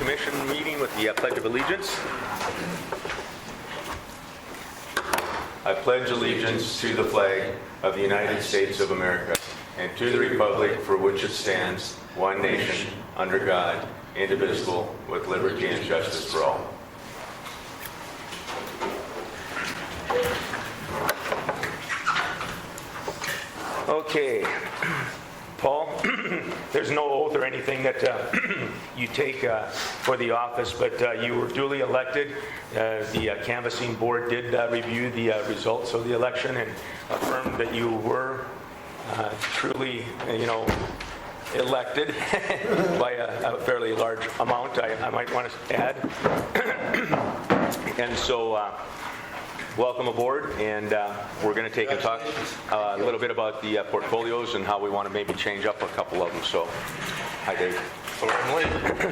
commission meeting with the Pledge of Allegiance. I pledge allegiance to the flag of the United States of America and to the republic for which it stands, one nation, under God, indivisible, with liberty and justice for all. Okay, Paul, there's no oath or anything that you take for the office, but you were duly elected. The canvassing board did review the results of the election and affirmed that you were truly, elected by a fairly large amount, I might want to add. And so, welcome aboard, and we're going to take and talk a little bit about the portfolios and how we want to maybe change up a couple of them. So, hi Dave.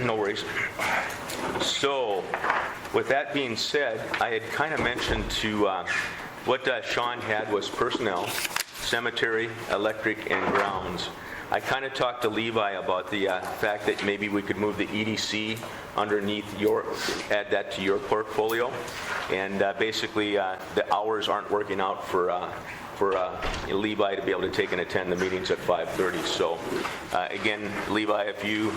No worries. So, with that being said, I had kind of mentioned to what Sean had was personnel, cemetery, electric, and grounds. I kind of talked to Levi about the fact that maybe we could move the EDC underneath add that to your portfolio, and basically the hours aren't working out for Levi to be able to take and attend the meetings at 5:30. So again, Levi, if you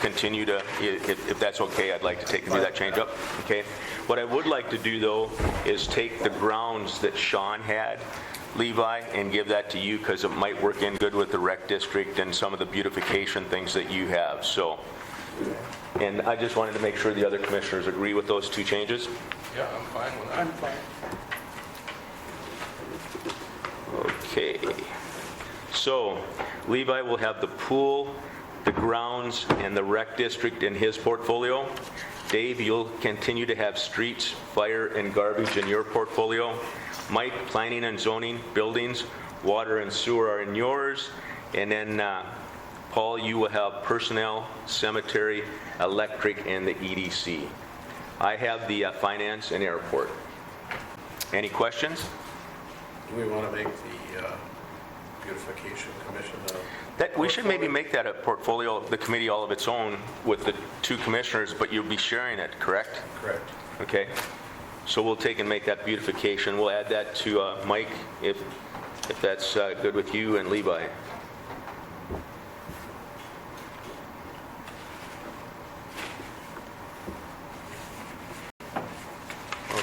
continue to, if that's okay, I'd like to do that change up. Okay. What I would like to do though is take the grounds that Sean had, Levi, and give that to you because it might work in good with the rec district and some of the beautification things that you have. So, and I just wanted to make sure the other commissioners agree with those two changes. Yeah, I'm fine with that. I'm fine. Okay. So, Levi will have the pool, the grounds, and the rec district in his portfolio. Dave, you'll continue to have streets, fire, and garbage in your portfolio. Mike, planning and zoning, buildings, water and sewer are in yours. And then Paul, you will have personnel, cemetery, electric, and the EDC. I have the finance and airport. Any questions? Do we want to make the beautification commission We should maybe make that a portfolio of the committee all of its own with the two commissioners, but you'll be sharing it, correct? Correct. Okay. So we'll take and make that beautification. We'll add that to Mike, if that's good with you, and Levi.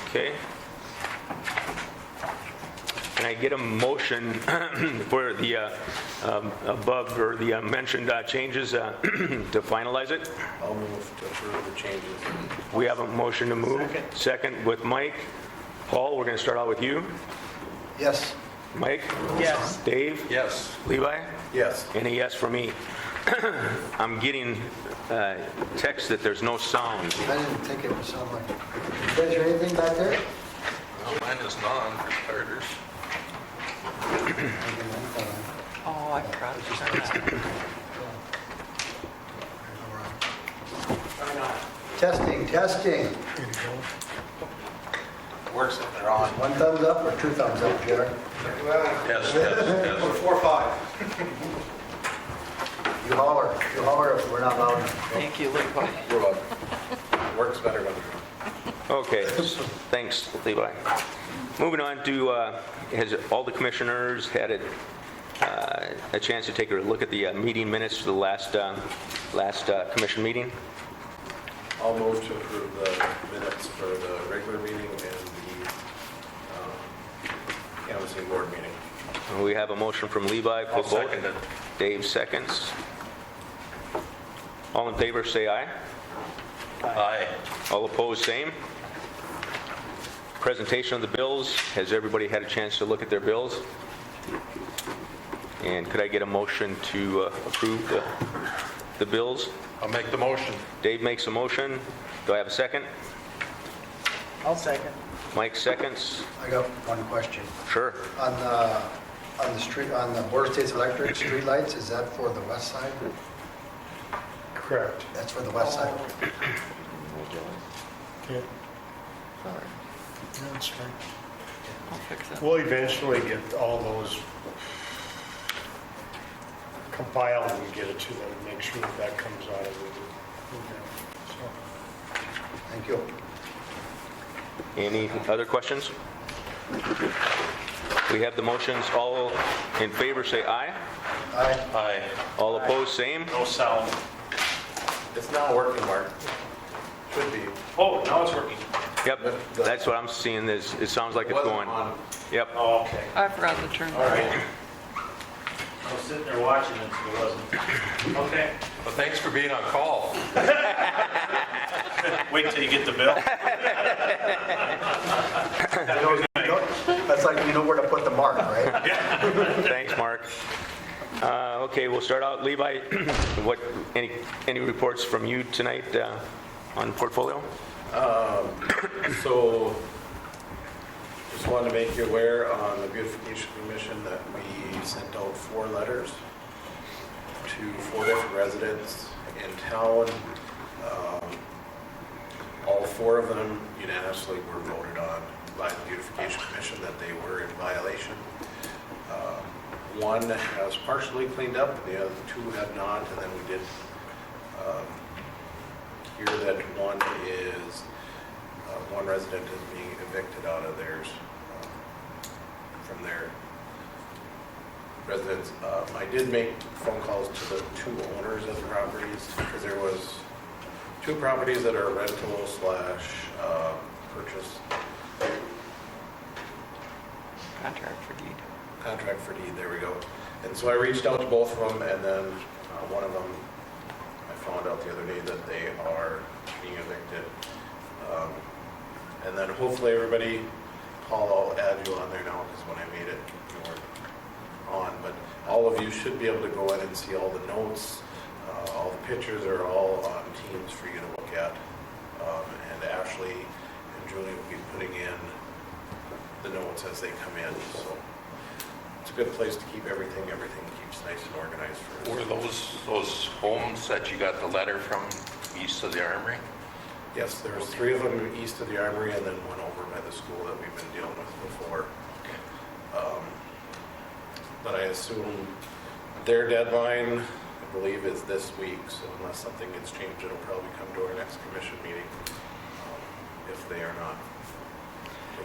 Okay. Can I get a motion for the above or the mentioned changes to finalize it? I'll move to approve the changes. We have a motion to move. Second with Mike. Paul, we're going to start out with you. Yes. Mike? Yes. Dave? Yes. Levi? Yes. And a yes for me. I'm getting text that there's no sound. I didn't think it was so much. Is there anything back there? Well, mine is non-starters. Oh, I forgot to send that. Testing. Works if they're on. One thumbs up or two thumbs up, Jared? Yes. 4 or 5. You holler if we're not loud enough. Thank you, Levi. You're welcome. Works better when they're on. Okay. Thanks, Levi. Moving on to, has all the commissioners had a chance to take a look at the meeting minutes for the last commission meeting? I'll move to approve the minutes for the regular meeting and the canvassing board meeting. We have a motion from Levi for I'll both. second it. Dave seconds. All in favor, say aye. Aye. All opposed, same. Presentation of the bills. Has everybody had a chance to look at their bills? And could I get a motion to approve the bills? I'll make the motion. Dave makes a motion. Do I have a second? I'll second. Mike seconds. I got one question. Sure. On the Board of States Electric streetlights, is that for the west side? Correct. That's for the west side. Yeah, Sorry. that's right. I'll fix that. We'll eventually get all those compiled and get it to them, make sure that comes out of it. So, Thank you. Any other questions? We have the motions. All in favor, say aye. Aye. Aye. All opposed, same. No sound. It's not working, Mark. Should be. Oh, now it's working. Yep, that's what I'm seeing. Is it sounds like it's Wasn't going. on. Yep. Oh, okay. I forgot to turn All that right. on. I was sitting there watching it, so it wasn't. Okay. Well, thanks for being on call. Wait till you get the bill. That's like you know where to put the mark, right? Thanks, Mark. Okay, we'll start out. Levi, any reports from you tonight on portfolio? So, just wanted to make you aware on the beautification commission that we sent out 4 letters to 4 different residents in town. All 4 of them unanimously were voted on by the beautification commission that they were in violation. One has partially cleaned up, and the other 2 have not, and then we did hear that one resident is being evicted out of theirs from their residence. I did make phone calls to the 2 owners of the properties, because there was 2 properties that are rental / purchase. Contract for deed. Contract for deed, there we go. And so I reached out to both of them, and then one of them, I found out the other day that they are being evicted. And then hopefully everybody, Paul, I'll add you on there now, because when I made it, you weren't on. But all of you should be able to go in and see all the notes. All the pictures are all on Teams for you to look at. And Ashley and Julie will be putting in the notes as they come in, so it's a good place to keep everything. Everything keeps nice and organized for us. Were those homes that you got the letter from east of the Armory? Yes, there was 3 of them east of the Armory, and then one over by the school that we've been dealing with before. But I assume their deadline, I believe, is this week, so unless something gets changed, it'll probably come to our next commission meeting, if they are not.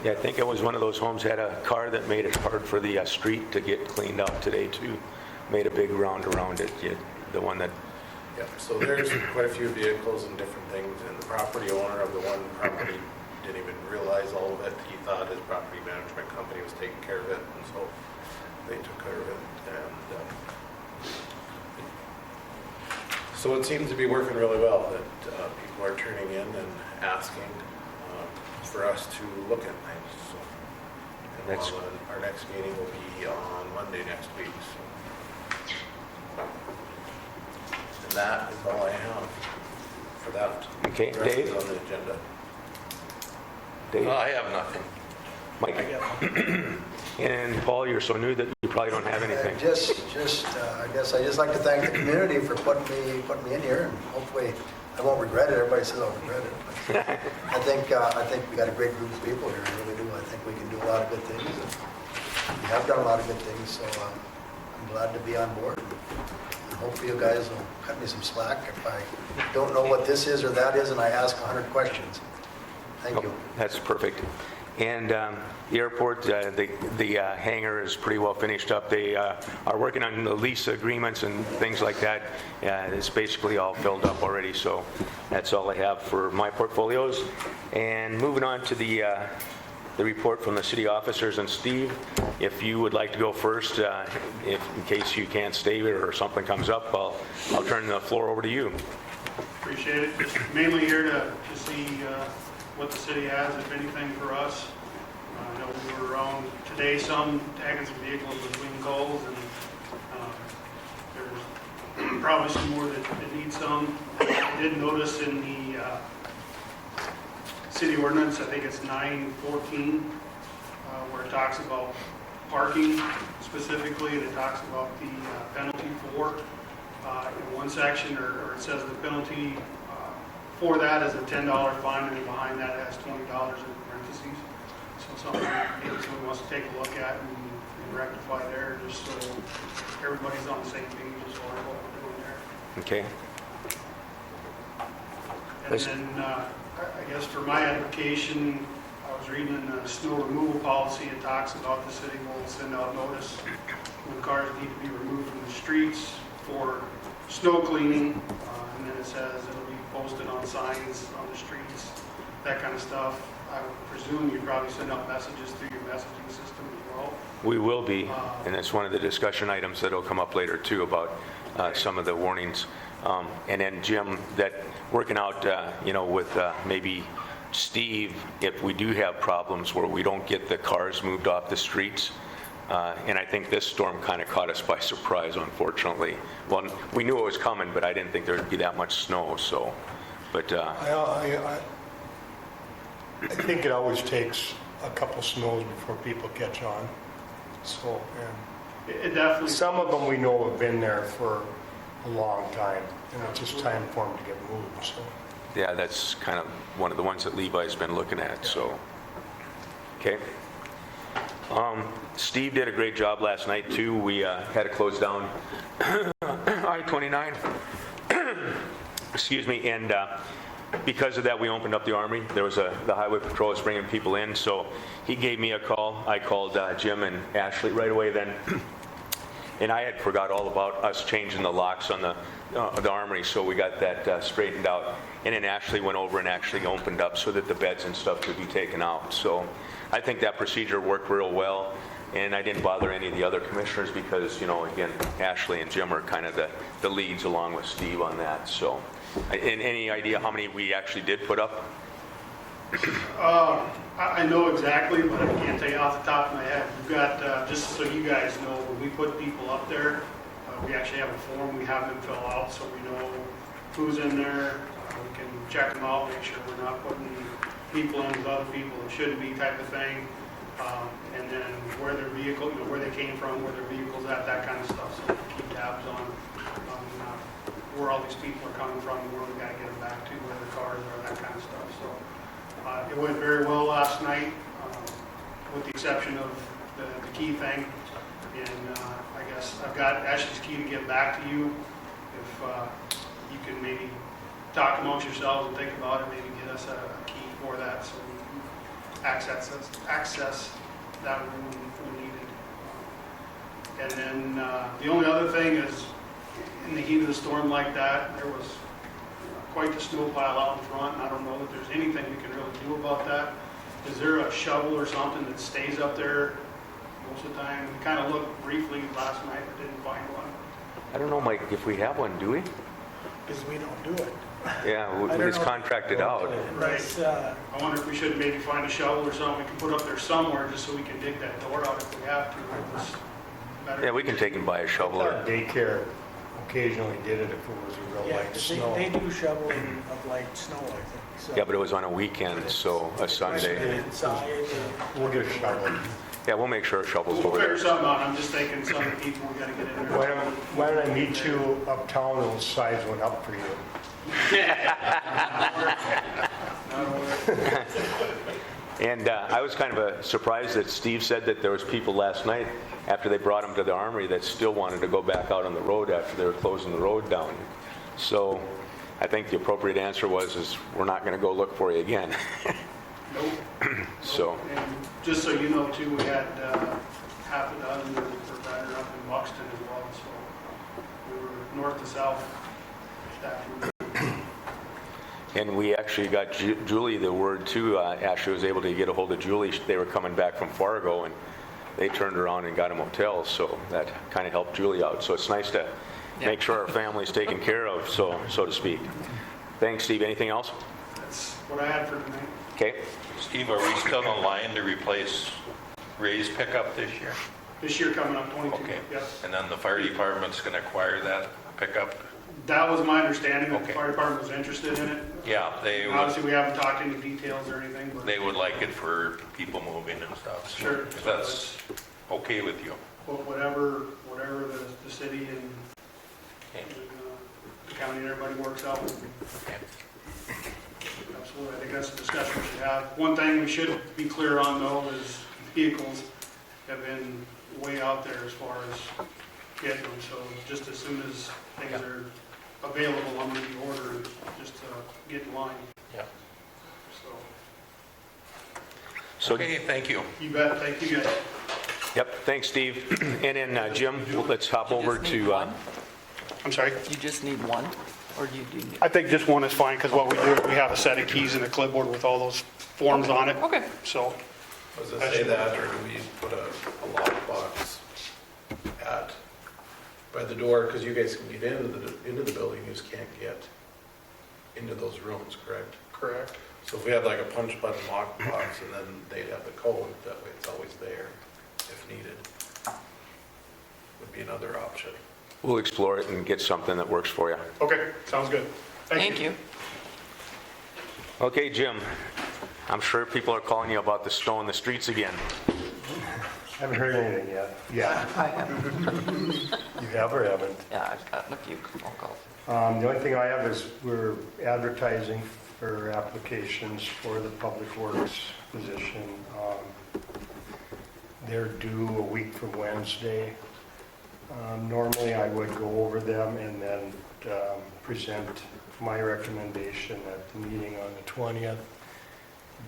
Yeah, I think it was one of those homes had a car that made it hard for the street to get cleaned up today too. Made a big round around it. The one that. Yeah, so there's quite a few vehicles and different things, and the property owner of the one property didn't even realize all of it. He thought his property management company was taking care of it, and so they took care of it. And so it seems to be working really well, that people are turning in and asking for us to look at things. So, and our next meeting will be on Monday next week. So. And that is all I have for that. Okay, The rest Dave? is on the agenda. Dave, No, I have nothing. Mike, and Paul, you're so new that you probably don't have anything. I guess I just like to thank the community for putting me in here, and hopefully I won't regret it. Everybody says I'll regret it, but I think we got a great group of people here. I really do. I think we can do a lot of good things. And we have done a lot of good things, so I'm glad to be on board. And hopefully you guys will cut me some slack if I don't know what this is or that is, and I ask 100 questions. Thank you. That's perfect. And the airport, the hangar is pretty well finished up. They are working on the lease agreements and things like that. It's basically all filled up already, so that's all I have for my portfolios. And moving on to the report from the city officers. And Steve, if you would like to go first, in case you can't stay or something comes up, I'll turn the floor over to you. Appreciate it. Just mainly here to see what the city has, if anything, for us. I know we were around today tagging some vehicles between calls, and there's probably some more that need some. I did notice in the city ordinance, I think it's 914, where it talks about parking specifically, and it talks about the penalty for in one section, or it says the penalty for that is a $10 fine, and behind that it has $20 in parentheses. So something maybe someone wants to take a look at and rectify there, just so everybody's on the same page as far as what we're doing there. Okay. And then I guess for my edification, I was reading in the snow removal policy, it talks about the city will send out notice when cars need to be removed from the streets for snow cleaning. And then it says it'll be posted on signs on the streets, that kind of stuff. I would presume you probably send out messages through your messaging system as well. We will be, and it's one of the discussion items that'll come up later too about some of the warnings. And then Jim, that working out, with maybe Steve, if we do have problems where we don't get the cars moved off the streets, and I think this storm kind of caught us by surprise, unfortunately. Well, we knew it was coming, but I didn't think there would be that much snow, so, but, I think it always takes a couple snows before people catch on. So, and It definitely. some of them we know have been there for a long time, and it's just time for them to get moved, so. yeah, that's kind of one of the ones that Levi's been looking at, so. Okay. Steve did a great job last night too. We had to close down I-29. Excuse me, and because of that, we opened up the Armory. There was the highway patrol was bringing people in, so he gave me a call. I called Jim and Ashley right away then, and I had forgot all about us changing the locks on the Armory, so we got that straightened out. And then Ashley went over and actually opened up so that the beds and stuff could be taken out. So I think that procedure worked real well, and I didn't bother any of the other commissioners because, again, Ashley and Jim are kind of the leads along with Steve on that. So, and any idea how many we actually did put up? I know exactly, but I can't tell you off the top of my head. We've got, just so you guys know, when we put people up there, we actually have a form we have them fill out so we know who's in there. We can check them out, make sure we're not putting people in with other people that shouldn't be type of thing. And then where their vehicle, where they came from, where their vehicle's at, that kind of stuff. So we keep tabs on where all these people are coming from, where we got to get them back to, where the cars are, that kind of stuff. So it went very well last night, with the exception of the key thing. And I guess I've got Ashley's key to get back to you. If you can maybe talk amongst yourselves and think about it, maybe get us a key for that so we can access that room when needed. And then the only other thing is, in the heat of the storm like that, there was quite the snow pile out in front, and I don't know that there's anything we can really do about that. Is there a shovel or something that stays up there most of the time? We kind of looked briefly last night, but didn't find one. I don't know, Mike, if we have one, do we? Because we don't do it. Yeah, it's contracted out. Right. I wonder if we should maybe find a shovel or something we can put up there somewhere just so we can dig that door out if we have to. It's better. Yeah, we can take and buy a shovel. Our daycare occasionally did it if it was a real Yeah, light 'cause snow. they do shoveling of light snow, I think. So Yeah, but it was on a weekend, so a Sunday. inside, We'll get a shovel. Yeah, we'll make sure a shovel's We'll over figure there. something out. I'm just thinking some of the people we got to get in there. Why don't I meet you uptown, and we'll size one up for you. And I was kind of surprised that Steve said that there was people last night after they brought him to the Armory that still wanted to go back out on the road after they were closing the road down. So I think the appropriate answer was we're not going to go look for you again. Nope. So, And just so you know too, we had half a dozen or better up in Buxton as well, so we were north to south staffing. and we actually got Julie the word too. Ashley was able to get a hold of Julie. They were coming back from Fargo and they turned around and got a motel, so that kind of helped Julie out. So it's nice to make sure our family's taken care of, so to speak. Thanks, Steve. Anything else? That's what I had for tonight. Okay. Steve, are we still in line to replace Ray's pickup this year? This year coming up, 22. Okay. Yep. And then the fire department's going to acquire that pickup? That was my understanding, that the Okay. fire department was interested in it. Yeah, Obviously, we haven't talked any details or anything, but they would like it for people moving and stuff. so sure. If that's okay with you. Whatever the city and Okay. the county and everybody works out. Okay. Absolutely, I think that's a discussion we should have. One thing we should be clear on though is vehicles have been way out there as far as getting them. So just as soon as things are available, I'm going to be ordering just to get in line. Yeah. So, Okay, thank you. You bet, thank you guys. yep, thanks, Steve. And then Jim, let's hop You over just need to, one? I'm sorry? You just need one, or do you do? I think just one is fine, because what we do, we have a set of keys and a clipboard with all those forms on it. Okay. So, Was it say that, or do we put a lockbox at, by the door? Because you guys can get into the building, you just can't get into those rooms, correct? correct. So if we had like a punch button lockbox, and then they'd have the code, that way it's always there if needed. Would be another option. we'll explore it and get something that works for you. Okay, sounds good. Thank you. Okay, Jim, I'm sure people are calling you about the snow in the streets again. Haven't heard anything yet. Yeah, I have, you have or haven't? yeah, I've gotten a few phone calls. The only thing I have is we're advertising for applications for the Public Works position. They're due a week from Wednesday. Normally, I would go over them and then present my recommendation at the meeting on the 20th.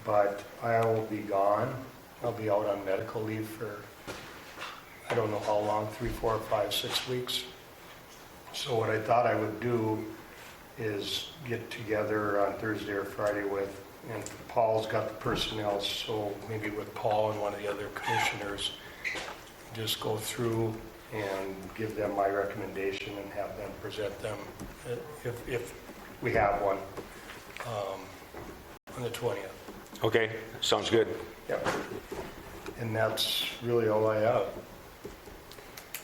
But I will be gone. I'll be out on medical leave for, I don't know how long, 3, 4, 5, 6 weeks. So what I thought I would do is get together on Thursday or Friday with, and Paul's got the personnel, so maybe with Paul and one of the other commissioners, just go through and give them my recommendation and have them present them, if we have one, on the 20th. Okay, sounds good. Yep. And that's really all I have.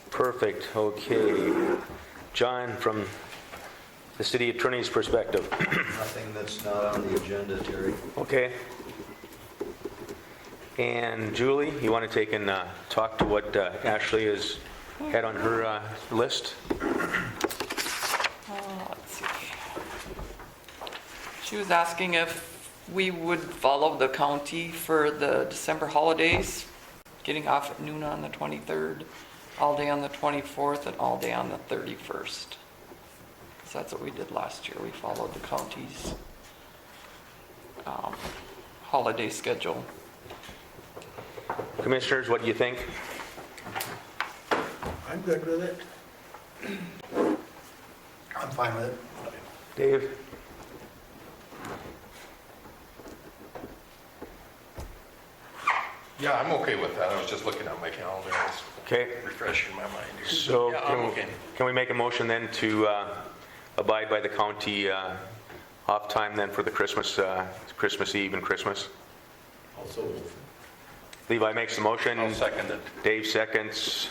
Perfect, okay. John, from the city attorney's perspective. Nothing that's not on the agenda, Terry. Okay. And Julie, you want to take and talk to what Ashley has had on her list? Let's see. She was asking if we would follow the county for the December holidays, getting off at noon on the 23rd, all day on the 24th, and all day on the 31st. So that's what we did last year. We followed the county's holiday schedule. Commissioners, what do you think? I'm good with it. I'm fine with it. Dave? Yeah, I'm okay with that. I was just looking at my calendar. It's Okay, refreshing my mind here. so Yeah, I'm okay. can we make a motion then to abide by the county off time then for the Christmas Eve and Christmas? Also, Levi makes the motion. I'll second it. Dave seconds.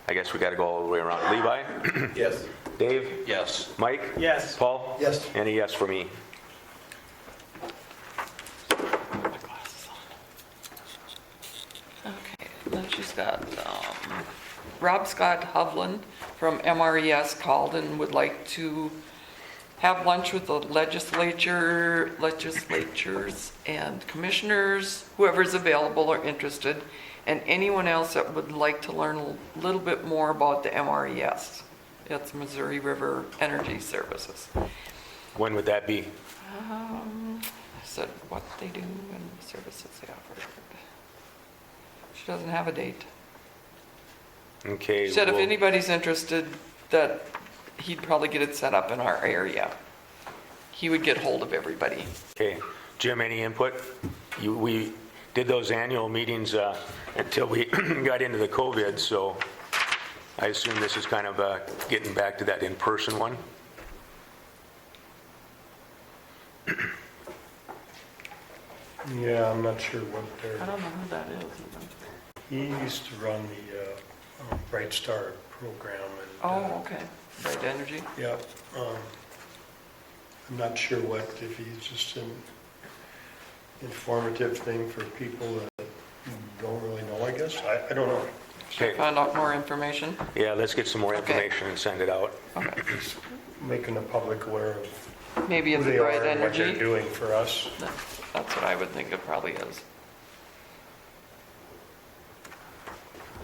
I guess we got to go all the way around. Levi? yes. Dave? Yes. Mike? Yes. Paul? Yes. And a yes for me. Put the glasses on. Okay, then she's got, Rob Scott Hovland from MRES called and would like to have lunch with the legislatures and commissioners, whoever's available or interested, and anyone else that would like to learn a little bit more about the MRES. It's Missouri River Energy Services. When would that be? I said what they do and the services they offer. She doesn't have a date. Okay. She said if well, anybody's interested, that he'd probably get it set up in our area. He would get hold of everybody. Okay. Jim, any input? We did those annual meetings until we got into the COVID, so I assume this is kind of getting back to that in-person one. Yeah, I'm not sure what I they're, don't know who that is even. he used to run the Bright Star program. And, Oh, okay. Bright Energy. Yeah. I'm not sure what, if he's just an informative thing for people that don't really know, I guess. I don't know. Should I Okay. find out more information? Yeah, let's get some more Okay. information and send it out. Okay. Just making the public aware of Maybe who it's they Bright are and what they're Energy. doing for us. That's what I would think it probably is.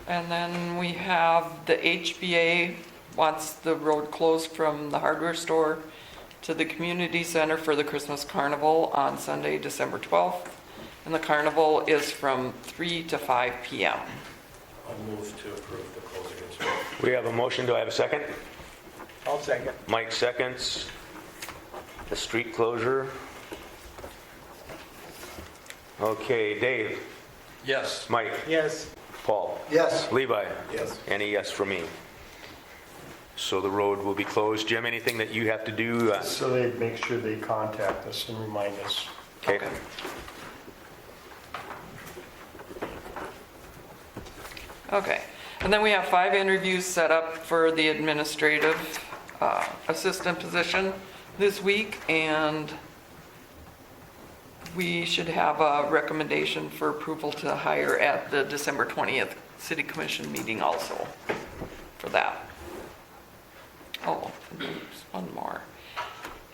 And then we have the HBA wants the road closed from the hardware store to the community center for the Christmas carnival on Sunday, December 12th. And the carnival is from 3 to 5 p.m. I'll move to approve the closing instructions. We have a motion. Do I have a second? I'll second. Mike seconds. The street closure. Okay, Dave, Yes. Mike, Yes. Paul, Yes, Levi, Yes. and a yes for me. So the road will be closed. Jim, anything that you have to do? So they make sure they contact us and remind us. Okay. Okay, and then we have 5 interviews set up for the administrative assistant position this week, and we should have a recommendation for approval to hire at the December 20th City Commission meeting also for that. Oh, and there's one more.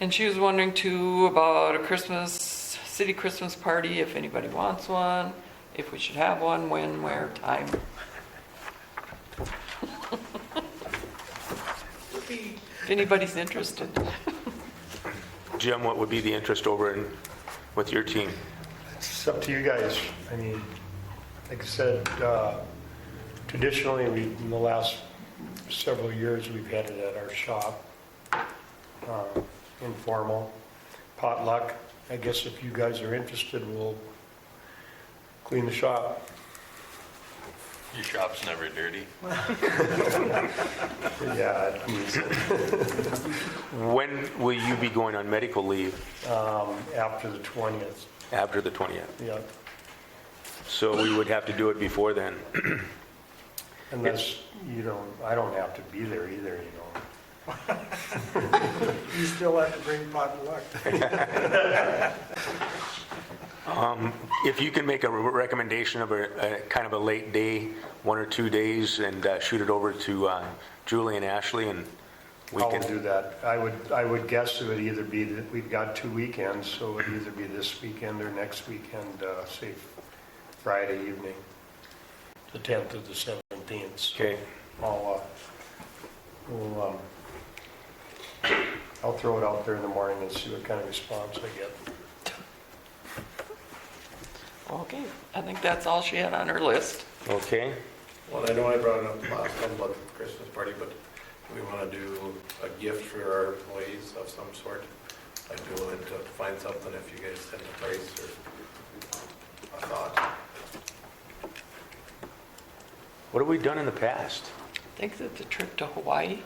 And she was wondering too about a city Christmas party, if anybody wants one, if we should have one, when, where, time. If anybody's interested. Jim, what would be the interest over with your team? It's up to you guys. I mean, like I said, traditionally, in the last several years, we've had it at our shop, informal, potluck. I guess if you guys are interested, we'll clean the shop. Your shop's never dirty. Yeah, it means When will you be going on medical leave? after the 20th. After the 20th. Yeah, So we would have to do it before then. unless I don't have to be there either, You still have to bring pot and luck. If you can make a recommendation of a kind of a late day, 1 or 2 days, and shoot it over to Julie and Ashley, and we I'll can. do that. I would guess it would either be that we've got 2 weekends, so it would either be this weekend or next weekend, say Friday evening, the 10th or the 17th. So Okay. I'll throw it out there in the morning and see what kind of response I get. Okay, I think that's all she had on her list. Okay. Well, I know I brought it up last time about the Christmas party, but we want to do a gift for our employees of some sort. I'd be willing to find something if you guys send a price or a thought. What have we done in the past? I think it's a trip to Hawaii.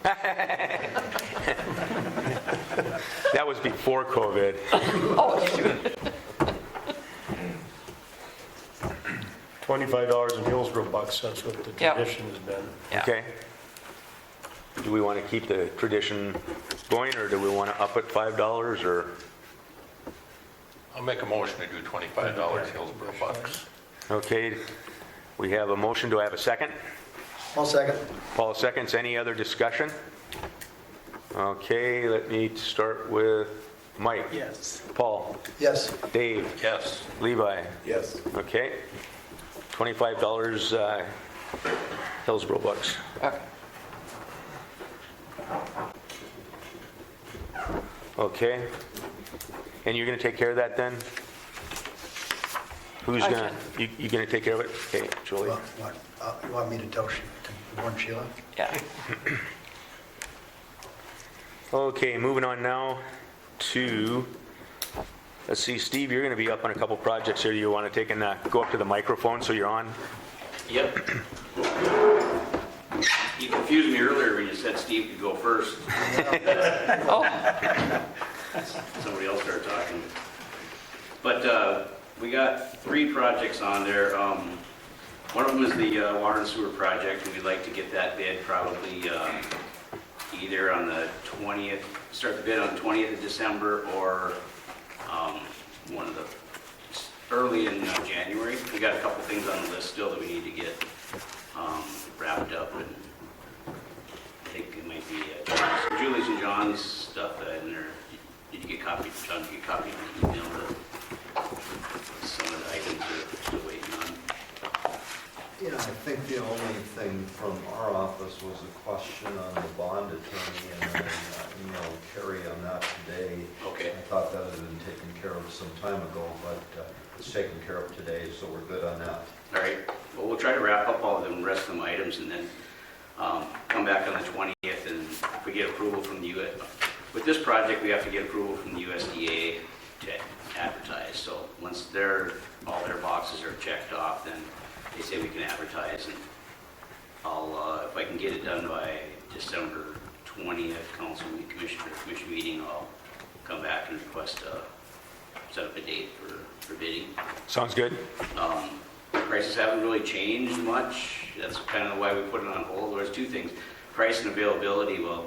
That was before COVID. Oh, shoot. $25 in Hillsborough bucks, that's what the Yep. tradition has been. Yeah. Okay. Do we want to keep the tradition going, or do we want to up it $5, or? I'll make a motion to do $25 Hillsborough bucks. Okay, we have a motion. Do I have a second? I'll second. Paul seconds. Any other discussion? Okay, let me start with Mike. Yes. Paul. Yes, Dave. Yes. Levi. Yes. Okay. $25 Hillsborough bucks. Okay. Okay. And you're going to take care of that then? Who's I going to, you going to take care of it? Okay, Julie. you want me to tell warn Sheila? Yeah. Okay, moving on now to, let's see, Steve, you're going to be up on a couple projects here. You want to take and go up to the microphone so you're on? Yep. You confused me earlier when you said Steve could go first. Oh, Somebody else started talking. But we got 3 projects on there. One of them is the water and sewer project, and we'd like to get that bid probably either on the 20th, start the bid on the 20th of December, or one of the early in January. We got a couple things on the list still that we need to get wrapped up, and I think it might be Julie's and John's stuff in there. Did you get copies? John, did you get copies of the email? Some of the items are still waiting on. Yeah, I think The only thing from our office was a question on the bond attorney, and I emailed Carrie on that today. Okay. I thought that had been taken care of some time ago, but it's taken care of today, so we're good on that. All right, well, we'll try to wrap up all of the rest of them items and then come back on the 20th, and if we get approval from the US, with this project, we have to get approval from the USDA to advertise. So once all their boxes are checked off, then they say we can advertise, and I'll, if I can get it done by December 20th, commission meeting, I'll come back and request set up a date for bidding. Sounds good. Prices haven't really changed much. That's kind of why we put it on hold. There's two things, price and availability. Well,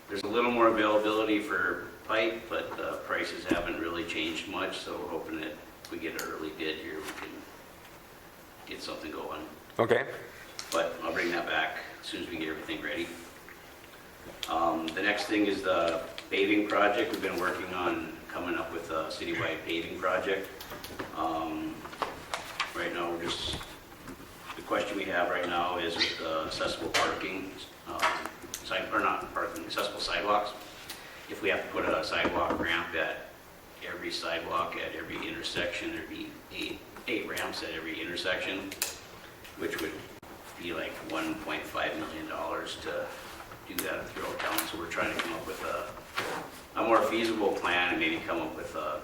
there's a little more availability for pipe, but prices haven't really changed much, so we're hoping that if we get an early bid here, we can get something going. Okay. But I'll bring that back as soon as we get everything ready. The next thing is the paving project. We've been working on coming up with a citywide paving project. Right now, the question we have right now is with accessible parking, accessible sidewalks. If we have to put a sidewalk ramp at every sidewalk at every intersection, there'd be eight ramps at every intersection, which would be like $1.5 million to do that throughout town. So we're trying to come up with a more feasible plan and maybe come up with an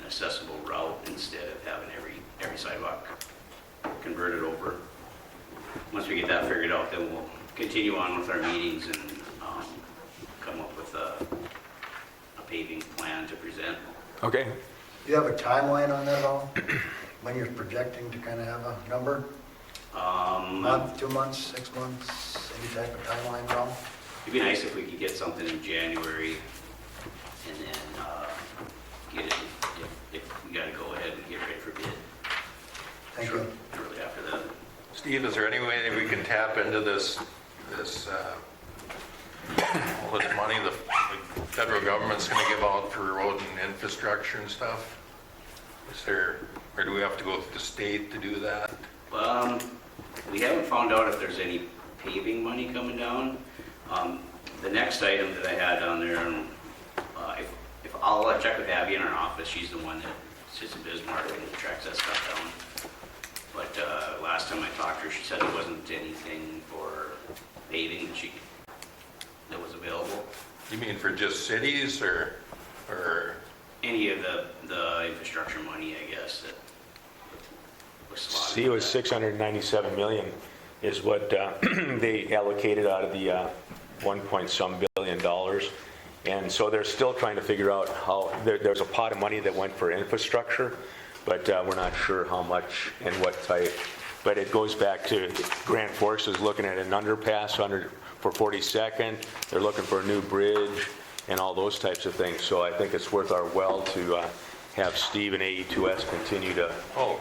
accessible route instead of having every sidewalk converted over. Once we get that figured out, then we'll continue on with our meetings and come up with a paving plan to present. Okay. Do you have a timeline on that at all? When you're projecting to kind of have a number? Month, 2 months, 6 months, any type of timeline at all? It'd be nice if we could get something in January and then get it, if we gotta go ahead and get ready for bid. Thank you. Shortly after that. Steve, is there any way that we can tap into this all this money the federal government's going to give out for road and infrastructure and stuff? Or do we have to go to the state to do that? We haven't found out if there's any paving money coming down. The next item that I had on there, if I'll check with Abby in our office, she's the one that sits in Bismarck and tracks that stuff down. But last time I talked to her, she said there wasn't anything for paving that was available. You mean for just cities or? Any of the infrastructure money, I guess, that was slotted. See, it was 697 million is what they allocated out of the 1-point-some billion dollars. And so they're still trying to figure out how, there's a pot of money that went for infrastructure, but we're not sure how much and what type. But it goes back to Grand Forks is looking at an underpass for 42nd. They're looking for a new bridge and all those types of things. So I think it's worth our while to have Steve and AE2S continue to,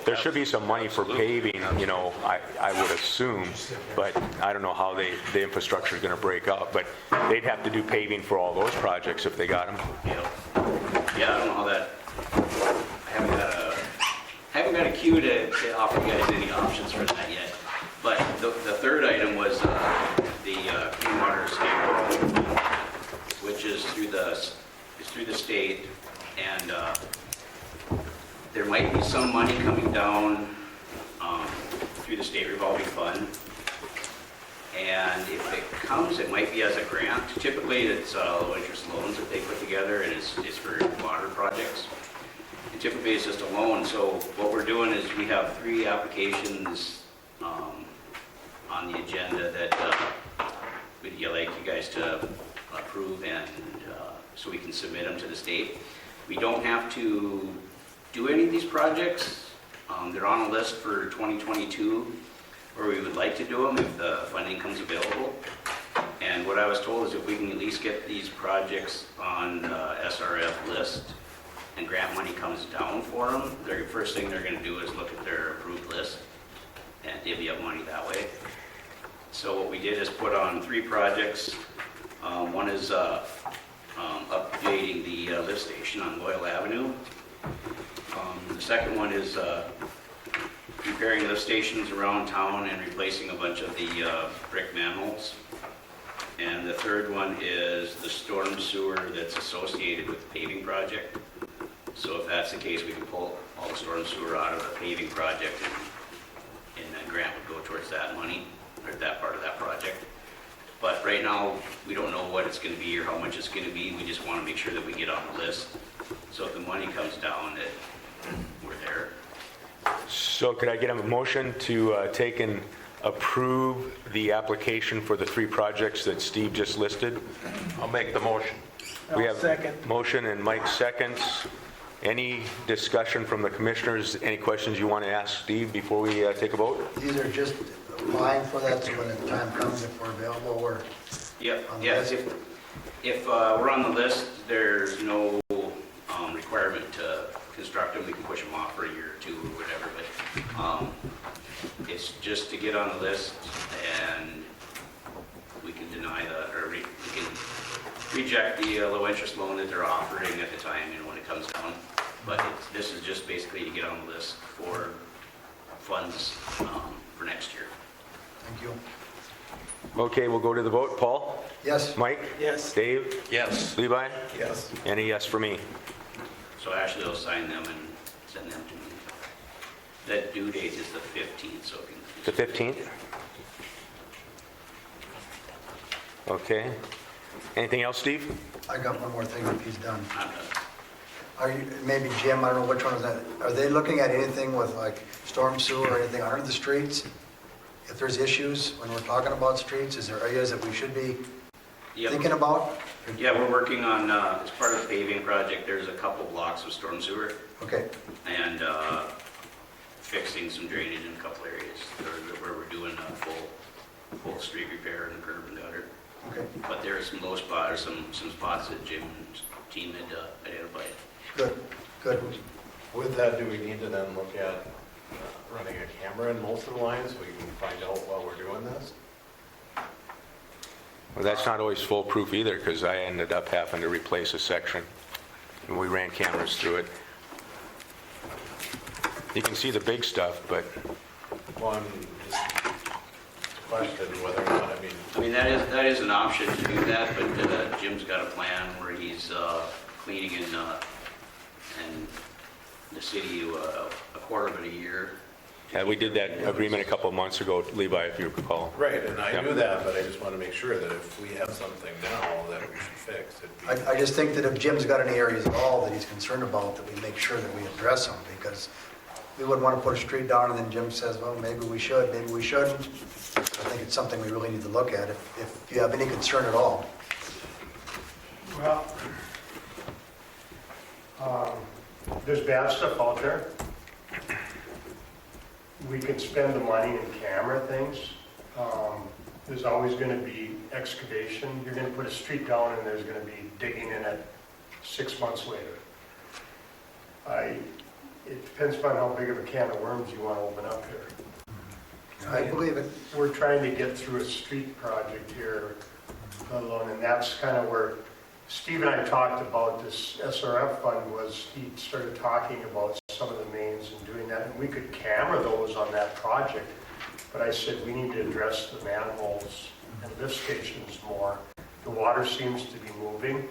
there should be some money for paving, you know, I would assume, but I don't know how the infrastructure is going to break out, but they'd have to do paving for all those projects if they got them. Yeah, I don't know how that, I haven't got a queue to offer you guys any options for that yet. But the third item was the Clean Water State Revolving Fund, which is through the state, and there might be some money coming down through the state revolving fund. And if it comes, it might be as a grant. Typically, it's low interest loans that they put together, and it's for water projects. And typically, it's just a loan. So what we're doing is we have 3 applications on the agenda that we'd like you guys to approve, and so we can submit them to the state. We don't have to do any of these projects. They're on a list for 2022, where we would like to do them if the funding comes available. And what I was told is if we can at least get these projects on the SRF list and grant money comes down for them, the first thing they're going to do is look at their approved list and divvy up money that way. So what we did is put on 3 projects. One is updating the lift station on Loyal Avenue. The second one is repairing lift stations around town and replacing a bunch of the brick manholes. And the third one is the storm sewer that's associated with the paving project. So if that's the case, we can pull all the storm sewer out of the paving project, and that grant would go towards that money, or that part of that project. But right now, we don't know what it's gonna be or how much it's gonna be. We just wanna make sure that we get on the list. So if the money comes down, that we're there. So could I get a motion to take and approve the application for the 3 projects that Steve just listed? I'll make the motion. We I'll have second. motion and Mike seconds. Any discussion from the commissioners? Any questions you want to ask Steve before we take a vote? These are just applying for that, so when the time comes, if we're available, we're Yep, on the yes, list. if we're on the list, there's no requirement to construct them. We can push them off for a year or 2 or whatever, but it's just to get on the list, and we can deny we can reject the low interest loan that they're offering at the time, when it comes down. But this is just basically to get on the list for funds for next year. Thank you. Okay, we'll go to the vote. Paul? Yes, Mike? Yes. Dave? Yes. Levi? Yes. And a yes for me. So Ashley will sign them and send them to me. That due date is the 15th, so it The can... 15th? Okay. Anything else, Steve? I got one more thing if he's done. I'm done. Are you, maybe Jim, I don't know which one is that, are they looking at anything with like storm sewer or anything under the streets? If there's issues when we're talking about streets, is there areas that we should be Yep. thinking about? Yeah, we're working on, as part of the paving project, there's a couple blocks of storm sewer Okay, and fixing some drainage in a couple areas where we're doing a full street repair and curb and gutter. okay, But there are some low spots, or some spots that Jim's team had identified. good, good. With that, do we need to then look at running a camera in most of the lines so we can find out while we're doing this? Well, that's not always foolproof either, because I ended up having to replace a section. And we ran cameras through it. You can see the big stuff, but One, just question whether or not, I mean, that is an option to do that, but Jim's got a plan where he's cleaning in the city a quarter of it a year. we did that agreement a couple of months ago, Levi, if you recall. right, and I Yeah. knew that, but I just want to make sure that if we have something now that we should fix, it'd be... I just think that if Jim's got any areas at all that he's concerned about, that we make sure that we address them, because we wouldn't want to put a street down and then Jim says, well, maybe we should, maybe we shouldn't. I think it's something we really need to look at if you have any concern at all. Well, there's bad stuff out there. We can spend the money in camera things. There's always going to be excavation. You're going to put a street down and there's going to be digging in it 6 months later. It depends upon how big of a can of worms you want to open up here. I believe it. We're trying to get through a street project here alone, and that's kind of where Steve and I talked about this SRF fund. Was he started talking about some of the mains and doing that, and we could camera those on that project. But I said we need to address the manholes and lift stations more. The water seems to be moving.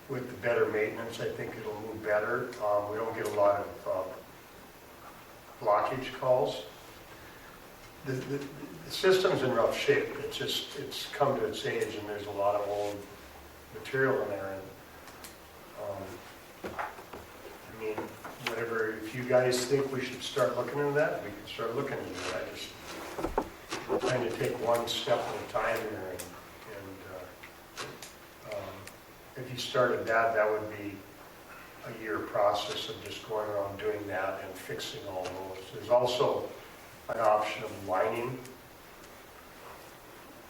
With the better maintenance, I think it'll move better. We don't get a lot of blockage calls. The system's in rough shape. It's come to its age, and there's a lot of old material in there. And I mean, whatever. If you guys think we should start looking into that, we can start looking into it. I'm trying to take one step at a time here. If you started that, that would be a year process of just going around doing that and fixing all those. There's also an option of lining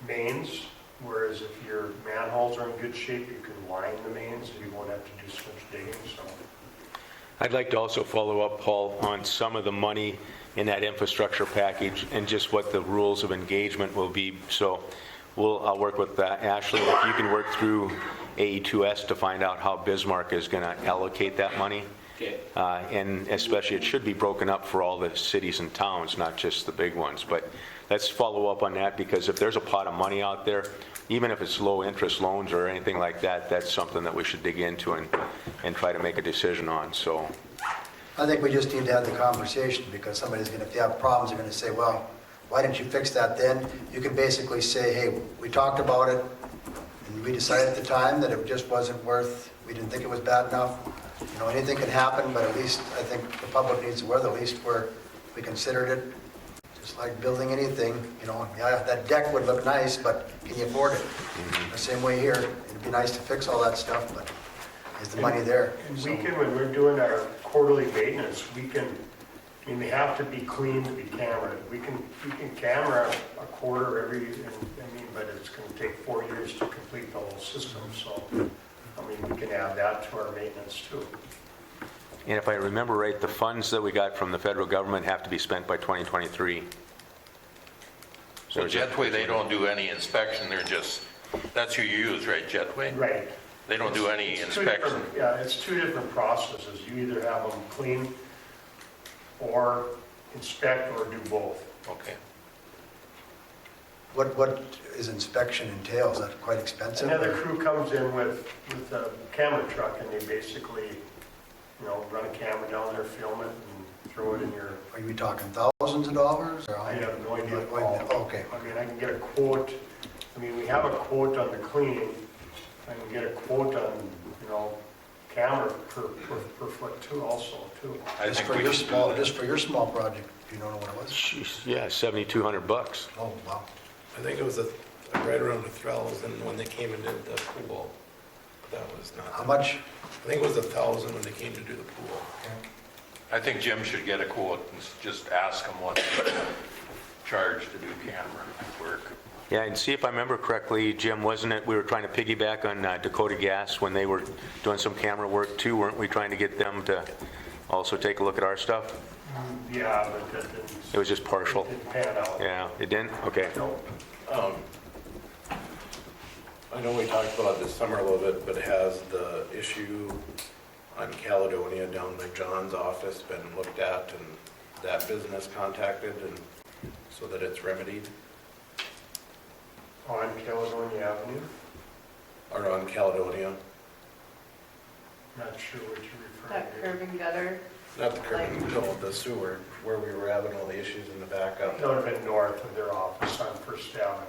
mains, whereas if your manholes are in good shape, you can line the mains and you won't have to do so much digging. So I'd like to also follow up, Paul, on some of the money in that infrastructure package and just what the rules of engagement will be. So I'll work with Ashley. If you can work through AE2S to find out how Bismarck is going to allocate that money, Okay. And especially, it should be broken up for all the cities and towns, not just the big ones. But let's follow up on that, because if there's a pot of money out there, even if it's low-interest loans or anything like that, that's something that we should dig into and try to make a decision on, so. I think we just need to have the conversation, because somebody's going to, if they have problems, they're going to say, well, why didn't you fix that then? You can basically say, hey, we talked about it, and we decided at the time that it just wasn't worth, we didn't think it was bad enough. You know, anything can happen, but at least I think the public needs to aware that at least we considered it. Just like building anything, you know, yeah, that deck would look nice, but can you afford it? The same way here, it'd be nice to fix all that stuff, but is the money there? And we can, when we're doing our quarterly maintenance, we can, I mean, they have to be clean to be cameraed. We can camera a quarter every, but it's going to take 4 years to complete the whole system, so, I mean, we can add that to our maintenance too. And if I remember right, the funds that we got from the federal government have to be spent by 2023. So Jetway, they don't do any inspection, they're just, that's who you use, right, Jetway? Right. They don't do any It's two inspection? different- Yeah, it's two different processes. You either have them clean or inspect or do both. Okay. What is inspection entail? Is that quite expensive? Another crew comes in with a camera truck and they basically, you know, run a camera down there, film it and throw it in your, Are you talking thousands of dollars? Or I have no idea. Oh, okay. I mean, I can get a quote, I mean, we have a quote on the cleaning. I can get a quote on, you know, camera per foot too, also, too. I Just think for we your should do small, that. just for your small project, you don't know what it was? Jeez, yeah, $7,200. Oh, wow. I think it was right around $1,000 when they came and did the pool. That was not. How much? I think it was $1,000 when they came to do the pool. I think Jim should get a quote and just ask him what they charge to do camera work. Yeah, and see if I remember correctly, Jim, wasn't it, we were trying to piggyback on Dakota Gas when they were doing some camera work too, weren't we trying to get them to also take a look at our stuff? Yeah, but that didn't. It was just partial. Didn't pan out. Yeah, it didn't? Okay. Nope. I know we talked about it this summer a little bit, but has the issue on Caledonia down by John's office been looked at and that business contacted and so that it's remedied? On Caledonia Avenue? Or on Caledonia? Not sure what you're referring That to. curb and gutter. Not the curb, no, the sewer, where we were having all the issues in the backup. That would have been north of their office on First Avenue.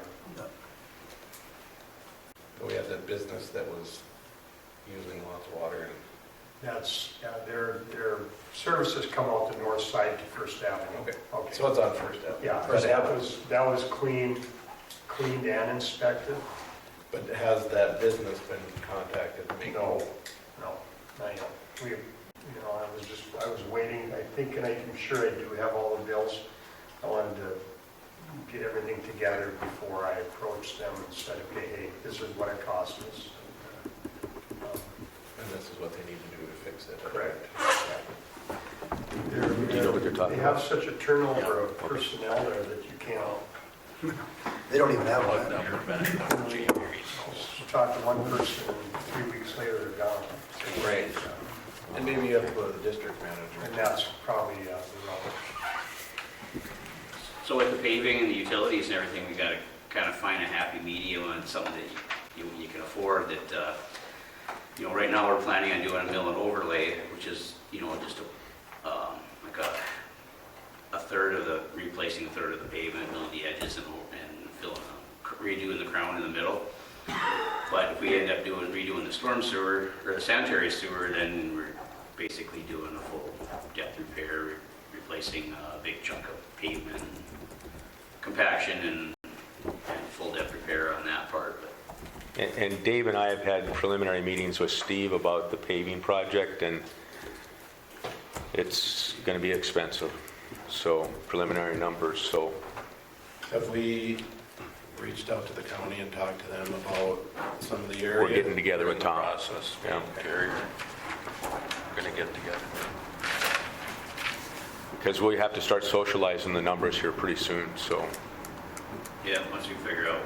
We had that business that was using lots of water and. That's, yeah, their services come out the north side to First Avenue. Okay, so it's on First Avenue. Yeah, First Avenue. that was cleaned and inspected. But has that business been contacted? No, not yet. We, I was waiting, I think, and I'm sure I do have all the bills. I wanted to get everything together before I approached them and said, okay, hey, this is what it cost us. And this is what they need to do to fix it. Correct. Do you know what they're talking They have such a turnover of personnel there that you can't. They don't even have one. You talk to one person and 3 weeks later they're gone. Right. And maybe you have to go to the district manager. And that's probably the route. So with the paving and the utilities and everything, we got to kind of find a happy medium on something that you can afford that, right now we're planning on doing a mill and overlay, which is, just like a third of replacing a third of the pavement, milling the edges and redoing the crown in the middle. But if we end up redoing the storm sewer or the sanitary sewer, then we're basically doing a full depth repair, replacing a big chunk of pavement, compaction, and full depth repair on that part. And Dave and I have had preliminary meetings with Steve about the paving project, and it's going to be expensive. So preliminary numbers, so. Have we reached out to the county and talked to them about some of the area? We're getting together with Tom. Process, Yeah. Carrier, going to get together. Because we have to start socializing the numbers here pretty soon, so. Yeah, once we figure out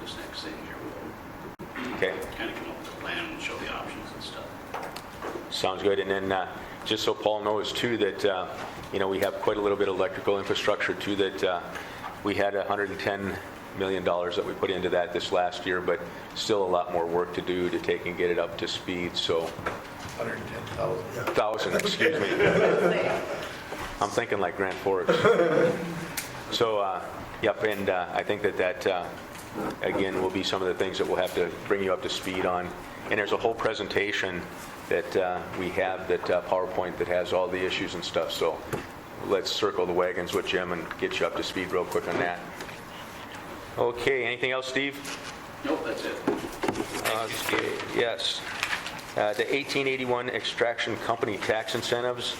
this next thing here, we'll Okay, kind of come up with a plan and show the options and stuff. sounds good. And then just so Paul knows too that, we have quite a little bit of electrical infrastructure too, that we had $110 million that we put into that this last year, but still a lot more work to do to take and get it up to speed, so. 110,000. 1,000, excuse me. I'm thinking like Grand Forks. So, yep, and I think that, again, will be some of the things that we'll have to bring you up to speed on. And there's a whole presentation that we have, that PowerPoint that has all the issues and stuff. So let's circle the wagons with Jim and get you up to speed real quick on that. Okay, anything else, Steve? Nope, that's it. Okay, yes. The 1881 Extraction Company tax incentives,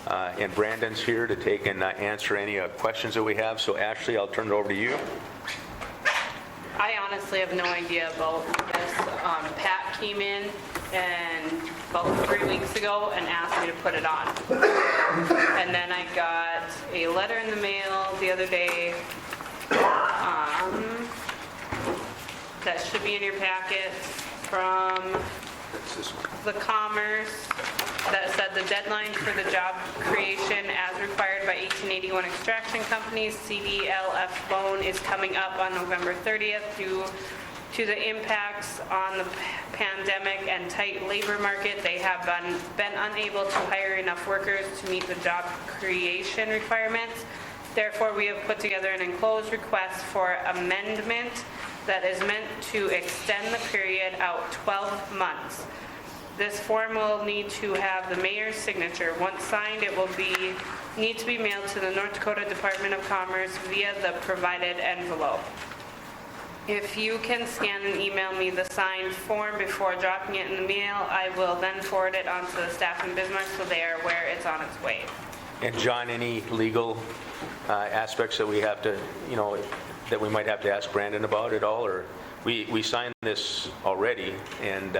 and Brandon's here to take and answer any questions that we have. So Ashley, I'll turn it over to you. I honestly have no idea about this. Pat came in about 3 weeks ago and asked me to put it on. And then I got a letter in the mail the other day that should be in your packet from the Commerce that said the deadline for the job creation as required by 1881 Extraction Company's Cdlf loan is coming up on November 30th due to the impacts on the pandemic and tight labor market. They have been unable to hire enough workers to meet the job creation requirements. Therefore, we have put together an enclosed request for amendment that is meant to extend the period out 12 months. This form will need to have the mayor's signature. Once signed, it will need to be mailed to the North Dakota Department of Commerce via the provided envelope. If you can scan and email me the signed form before dropping it in the mail, I will then forward it on to the staff in Bismarck so they are aware it's on its way. And John, any legal aspects that we have to, that we might have to ask Brandon about at all? Or we signed this already, and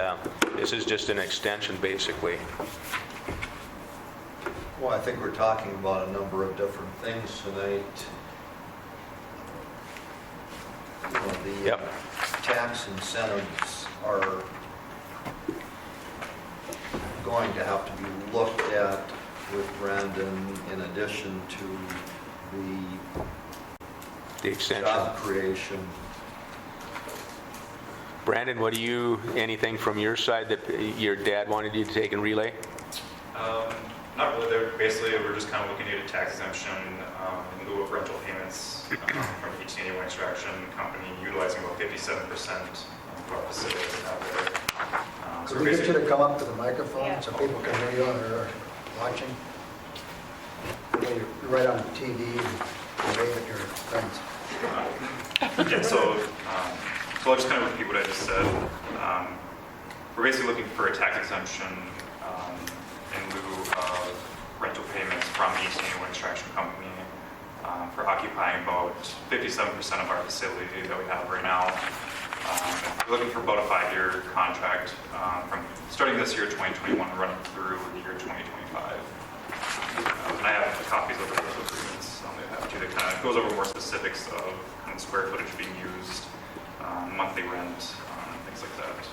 this is just an extension, basically. Well, I think we're talking about a number of different things tonight. The tax incentives are going to have to be looked at with Brandon in addition to The extension. job creation. Brandon, anything from your side that your dad wanted you to take and relay? Not really. We're just kind of looking at a tax exemption in lieu of rental payments from 1881 Extraction Company, utilizing about 57% of our facilities out there. Could we get you to come up to the microphone so people can hear you when they're watching? You're right on TV and wave at your friends. So I'll just kind of repeat what I just said. We're basically looking for a tax exemption in lieu of rental payments from 1881 Extraction Company for occupying about 57% of our facility that we have right now. We're looking for about a 5-year contract from starting this year, 2021, running through the year 2025. And I have copies of those agreements on the too. That kind of goes over more specifics of kind of square footage being used, monthly rent, things like that.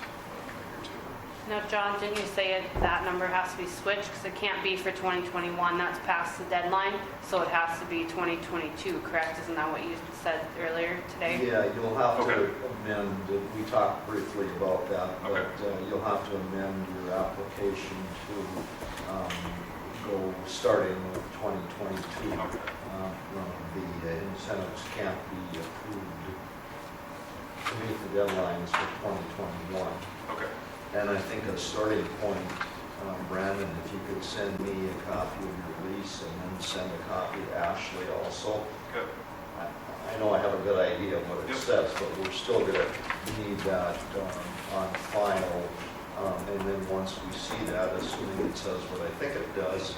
Now, John, didn't you say that number has to be switched because it can't be for 2021? That's past the deadline, so it has to be 2022, correct? Isn't that what you said earlier today? Yeah, you'll have to amend, we talked briefly about that, but you'll have to amend your application to go starting with 2022. The incentives can't be approved to meet the deadlines for 2021. Okay. And I think a starting point, Brandon, if you could send me a copy of your lease and then send a copy to Ashley also. Good. I know I have a good idea of what it says, but we're still going to need that on file. And then once we see that, assuming it says what I think it does,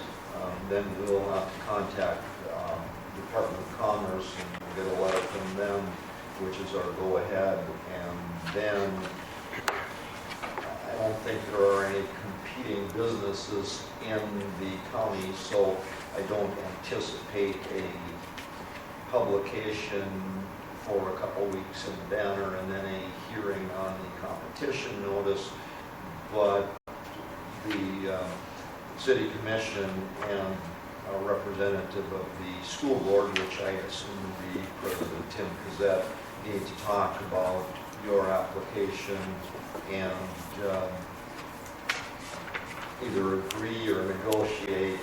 then we'll have to contact the Department of Commerce and we'll get a letter from them, which is our go-ahead. And then I don't think there are any competing businesses in the county, so I don't anticipate a publication for a couple weeks in the banner and then a hearing on the competition notice. But the city commission and a representative of the school board, which I assume would be President Tim Kazet, need to talk about your application and either agree or negotiate.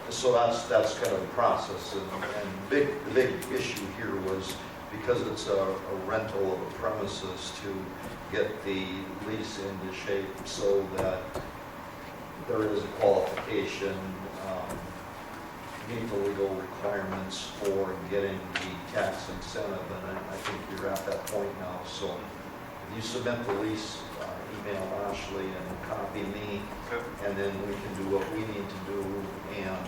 So that's kind of the process. And the big issue here was because it's a rental of a premises to get the lease into shape so that there is a qualification, meet the legal requirements for getting the tax incentive. And I think you're at that point now. So if you submit the lease, email Ashley and copy me, and then we can do what we need to do. And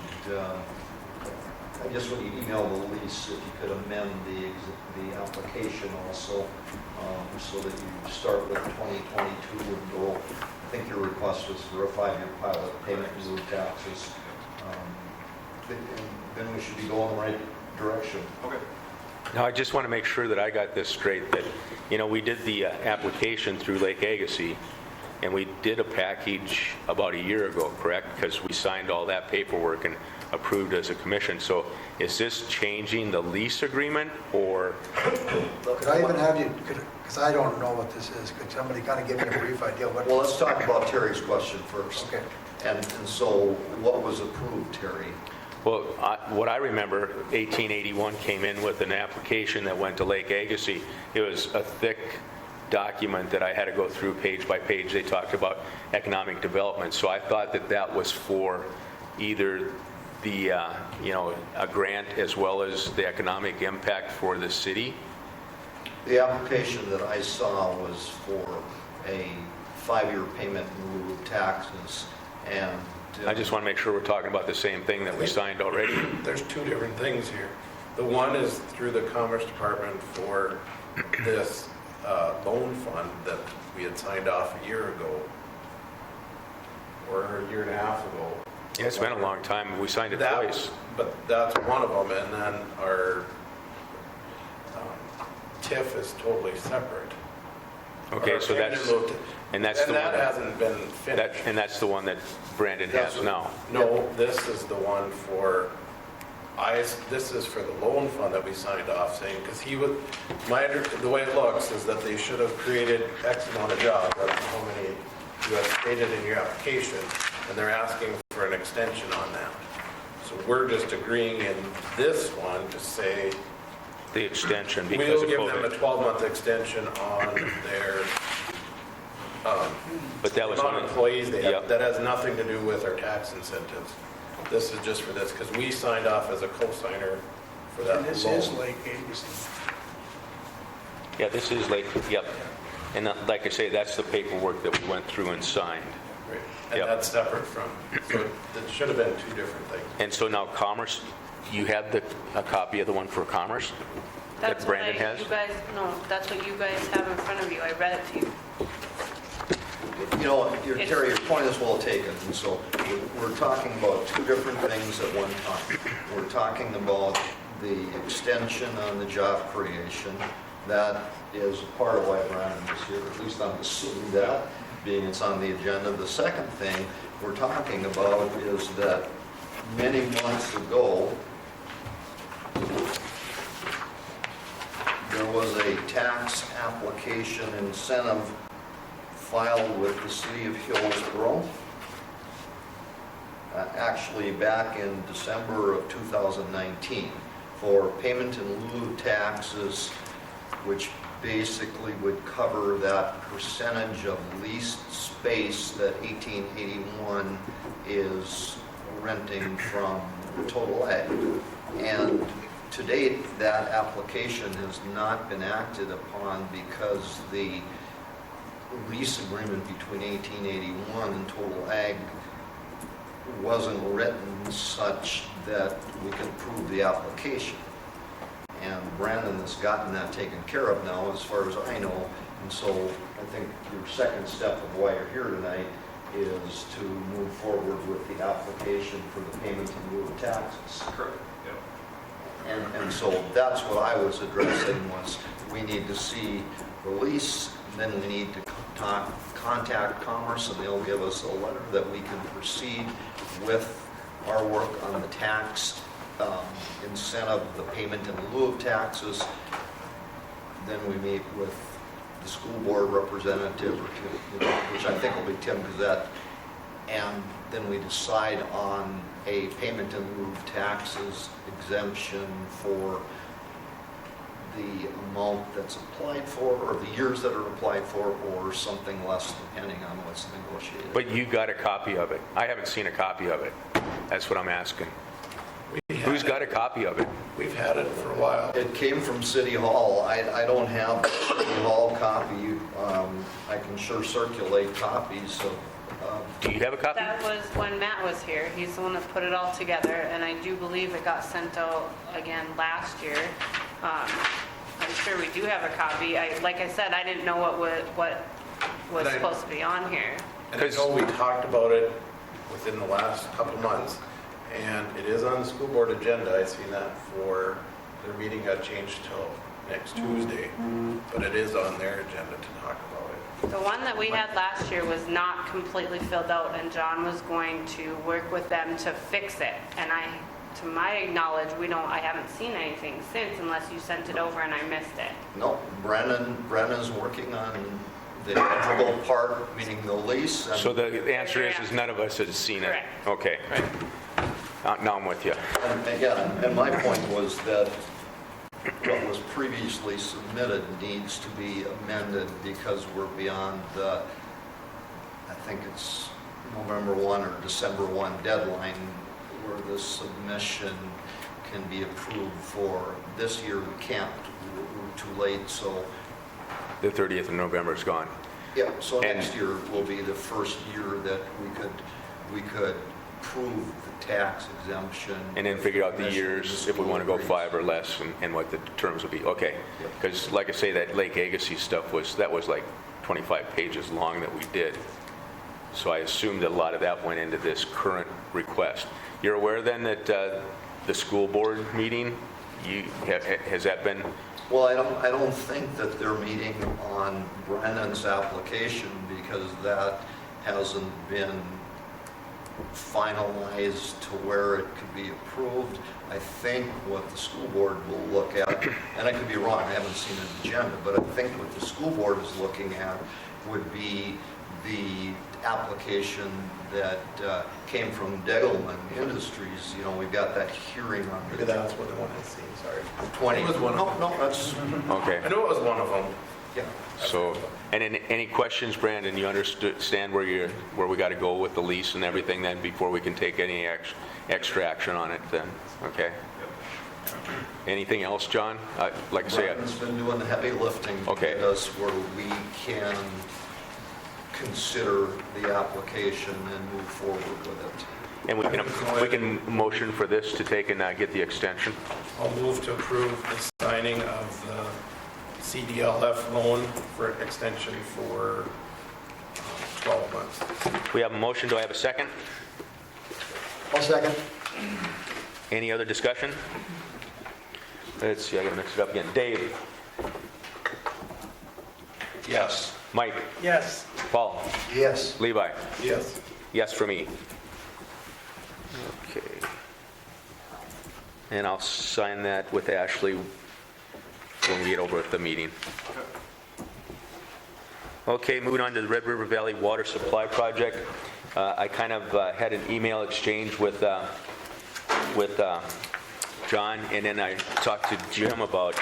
I guess when you email the lease, if you could amend the application also, so that you start with 2022 and go. I think your request was for a 5-year pilot payment in lieu of taxes. Then we should be going the right direction. Okay. Now, I just want to make sure that I got this straight, that, we did the application through Lake Agassiz, and we did a package about a year ago, correct? Because we signed all that paperwork and approved as a commission. So is this changing the lease agreement, or? Could I even have you, because I don't know what this is, could somebody kind of give me a brief idea what? Well, let's talk about Terry's question first. Okay. And so what was approved, Terry? Well, what I remember, 1881 came in with an application that went to Lake Agassiz. It was a thick document that I had to go through page by page. They talked about economic development. So I thought that that was for either the, a grant as well as the economic impact for the city. The application that I saw was for a 5-year payment in lieu of taxes, and I just want to make sure we're talking about the same thing that we signed already. There's two different things here. The one is through the Commerce Department for this loan fund that we had signed off a year ago, or a year and a half ago. Yeah, it's been a long time. We signed it twice. But that's one of them, and then our TIF is totally separate. Okay, so that's the one that hasn't been finished. and that's the one that Brandon has now. No, this is the one for, this is for the loan fund that we signed off saying, because the way it looks is that they should have created X amount of jobs. I don't know how many you have stated in your application, and they're asking for an extension on that. So we're just agreeing in this one to say, The extension because we'll of give COVID. them a 12-month extension on their But that was amount of employees they have. Yep. That has nothing to do with our tax incentives. This is just for this, because we signed off as a co-signer for that And this loan. is Lake Agassiz. Yeah, this is like, yep. And like I say, that's the paperwork that we went through and signed. Right. And Yep. that's separate from, so it should have been two different things. And so now Commerce, you have a copy of the one for Commerce that That's Brandon what has? that's what you guys have in front of you. I read it to you. Terry, your point is well taken. And so we're talking about two different things at one time. We're talking about the extension on the job creation. That is part of why Brandon is here, at least I'm assuming that, being it's on the agenda. The second thing we're talking about is that many months ago, there was a tax application incentive filed with the city of Hillsborough, actually back in December of 2019, for payment in lieu of taxes, which basically would cover that percentage of leased space that 1881 is renting from Total Ag. And to date, that application has not been acted upon because the lease agreement between 1881 and Total Ag wasn't written such that we can approve the application. And Brandon has gotten that taken care of now, as far as I know. And so I think your second step of why you're here tonight is to move forward with the application for the payment in lieu of taxes. Correct. Yep. And so that's what I was addressing was we need to see the lease, then we need to contact Commerce, and they'll give us a letter that we can proceed with our work on the tax incentive, the payment in lieu of taxes. Then we meet with the school board representative, which I think will be Tim Gazette, and then we decide on a payment in lieu of taxes exemption for the amount that's applied for, or the years that are applied for, or something less depending on what's negotiated. But you got a copy of it. I haven't seen a copy of it. That's what I'm asking. Who's got a copy of it? We've had it for a while. It came from City Hall. I don't have the City Hall copy. I can sure circulate copies of. Do you have a copy? That was when Matt was here. He's the one that put it all together, and I do believe it got sent out again last year. I'm sure we do have a copy. Like I said, I didn't know what was supposed to be on here. And I know we talked about it within the last couple months, and it is on the school board agenda. I seen that for, their meeting got changed till next Tuesday, but it is on their agenda to talk about it. The one that we had last year was not completely filled out, and John was going to work with them to fix it. And to my knowledge, I haven't seen anything since, unless you sent it over and I missed it. No, Brennan's working on the integral part, meaning the lease. So the answer is none of us has seen it. Correct. Okay. Now I'm with you. And again, and my point was that what was previously submitted needs to be amended because we're beyond the, I think it's November 1 or December 1 deadline where the submission can be approved for this year. We can't, we're too late, so. The 30th of November is gone. Yeah, so next year will be the first year that we could prove the tax exemption. And then figure out the years, if we want to go 5 or less, and what the terms will be. Okay. Because like I say, that Lake Agassiz stuff was like 25 pages long that we did. So I assumed that a lot of that went into this current request. You're aware then that the school board meeting, has that been? Well, I don't think that they're meeting on Brennan's application because that hasn't been finalized to where it could be approved. I think what the school board will look at, and I could be wrong, I haven't seen an agenda, but I think what the school board is looking at would be the application that came from Degelman Industries. You know, we've got that hearing on Maybe that's what the one I seen, sorry. 20. It was one of them. No, that's, Okay. I know it was one of them. yeah. So, and then any questions, Brandon? You understand where we got to go with the lease and everything then before we can take any extra action on it then? Okay. Anything else, John? Like I say, Brennan's been doing the heavy lifting to Okay. get us where we can consider the application and move forward with it. and we can motion for this to take and get the extension. I'll move to approve the signing of the Cdlf loan for extension for 12 months. We have a motion. Do I have a second? I'll second. Any other discussion? Let's see, I gotta mix it up again. Dave? Yes. Mike? Yes. Paul? Yes. Levi? Yes. Yes for me. Okay. And I'll sign that with Ashley when we get over at the meeting. Okay, moving on to the Red River Valley Water Supply Project. I kind of had an email exchange with John, and then I talked to Jim about,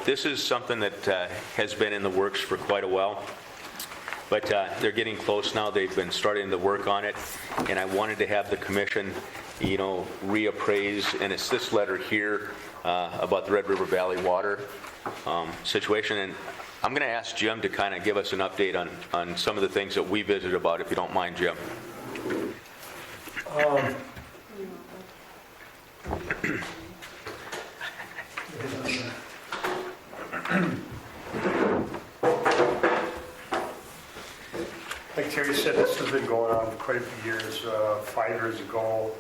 this is something that has been in the works for quite a while, but they're getting close now. They've been starting to work on it, and I wanted to have the commission, reappraise, and it's this letter here about the Red River Valley water situation, and I'm going to ask Jim to kind of give us an update on some of the things that we visited about, if you don't mind, Jim. Like Terry said, this has been going on for quite a few years. 5 years ago,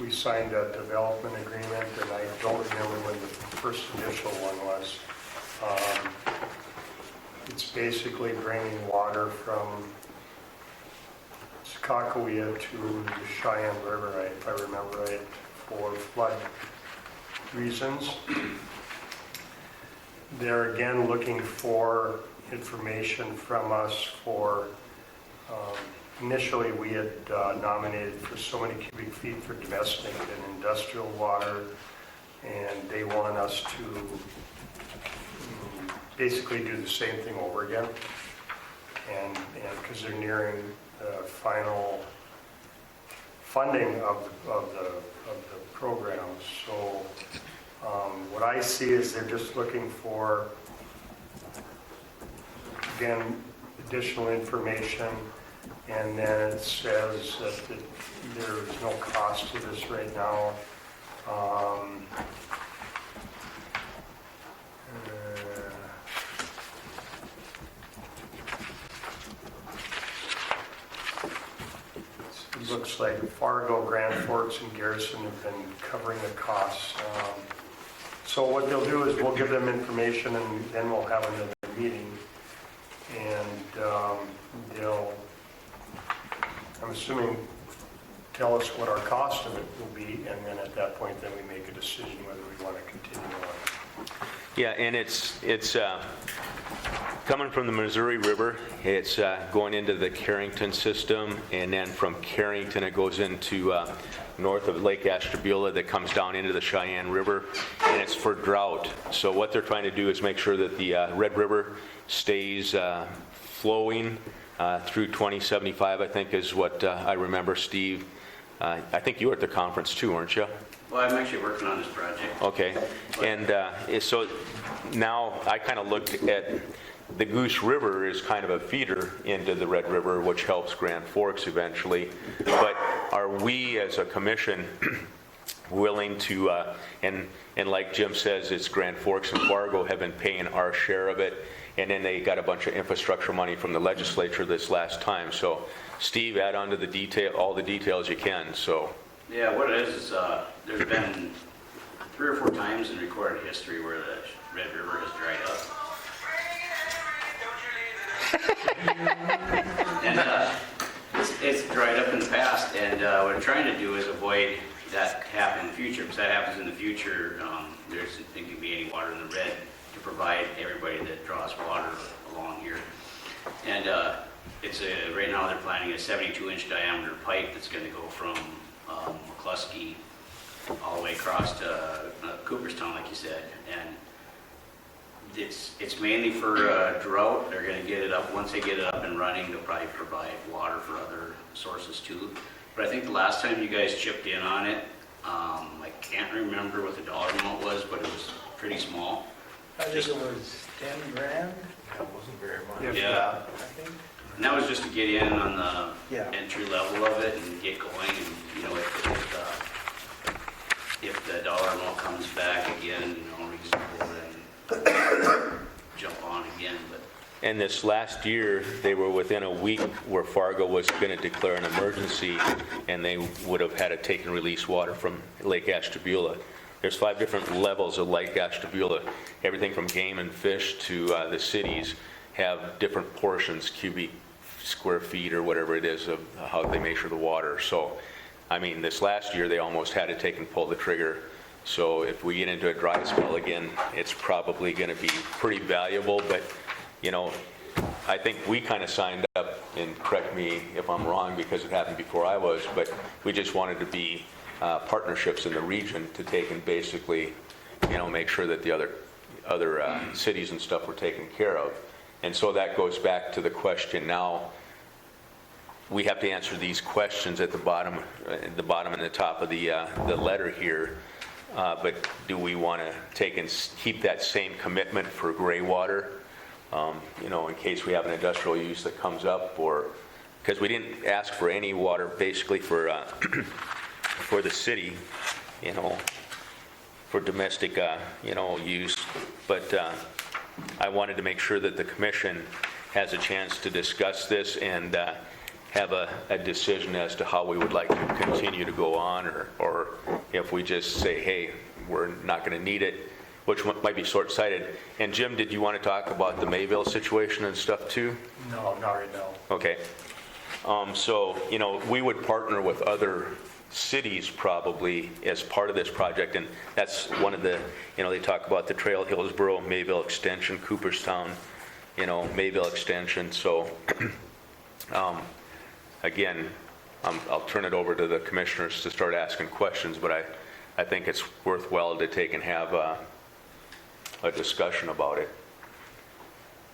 we signed a development agreement, and I don't remember when the first initial one was. It's basically bringing water from Skakawea to the Cheyenne River, if I remember right, for flood reasons. They're again looking for information from us for, initially we had nominated for so many cubic feet for domestic and industrial water, and they want us to basically do the same thing over again. And because they're nearing the final funding of the program. So what I see is they're just looking for, again, additional information, and then it says that there's no cost to this right now. It looks like Fargo, Grand Forks, and Garrison have been covering the costs. So what they'll do is we'll give them information, and then we'll have another meeting, and they'll, I'm assuming, tell us what our cost of it will be, and then at that point, then we make a decision whether we want to continue on. Yeah, and it's coming from the Missouri River. It's going into the Carrington system, and then from Carrington it goes into north of Lake Ashtabula that comes down into the Cheyenne River, and it's for drought. So what they're trying to do is make sure that the Red River stays flowing through 2075, I think is what I remember, Steve. I think you were at the conference too, weren't you? Well, I'm actually working on this project. Okay, and so now I kind of looked at the Goose River is kind of a feeder into the Red River, which helps Grand Forks eventually. But are we as a commission willing to, and like Jim says, it's Grand Forks and Fargo have been paying our share of it, and then they got a bunch of infrastructure money from the legislature this last time. So Steve, add on to the detail, all the details you can, so. Yeah, what it is there's been 3 or 4 times in recorded history where the Red River has dried up. And it's dried up in the past, and what I'm trying to do is avoid that happening in the future. Because that happens in the future, there isn't going to be any water in the red to provide everybody that draws water along here. And it's right now they're planning a 72-inch diameter pipe that's going to go from McCluskey all the way across to Cooperstown, like you said. And it's mainly for drought. They're going to get it up. Once they get it up and running, they'll probably provide water for other sources too. But I think the last time you guys chipped in on it, I can't remember what the dollar amount was, but it was pretty small. I think it was 10 grand, That wasn't very much. Yeah. I think. And that was just to get in on the Yeah. entry level of it and get going. And, you know, if the dollar amount comes back again, reasonable, then jump on again. But And this last year, they were within a week where Fargo was going to declare an emergency, and they would have had to take and release water from Lake Ashtabula. There's 5 different levels of Lake Ashtabula. Everything from game and fish to the cities have different portions, cubic square feet or whatever it is, of how they measure the water. So, I mean, this last year, they almost had to take and pull the trigger. So if we get into a dry spell again, it's probably going to be pretty valuable, but I think we kind of signed up, and correct me if I'm wrong because it happened before I was, but we just wanted to be partnerships in the region to take and basically, make sure that the other cities and stuff were taken care of. And so that goes back to the question now. We have to answer these questions at the bottom and the top of the letter here. But do we want to take and keep that same commitment for gray water? In case we have an industrial use that comes up, or because we didn't ask for any water basically for for the city, for domestic use, but I wanted to make sure that the commission has a chance to discuss this and have a decision as to how we would like to continue to go on, or if we just say, hey, we're not going to need it, which might be short-sighted. And Jim, did you want to talk about the Mayville situation and stuff too? No, not right now. Okay. So, we would partner with other cities probably as part of this project, and that's one of the, they talk about the Trail, Hillsborough, Mayville Extension, Cooperstown, Mayville Extension. So, again, I'll turn it over to the commissioners to start asking questions, but I think it's worthwhile to take and have a discussion about it.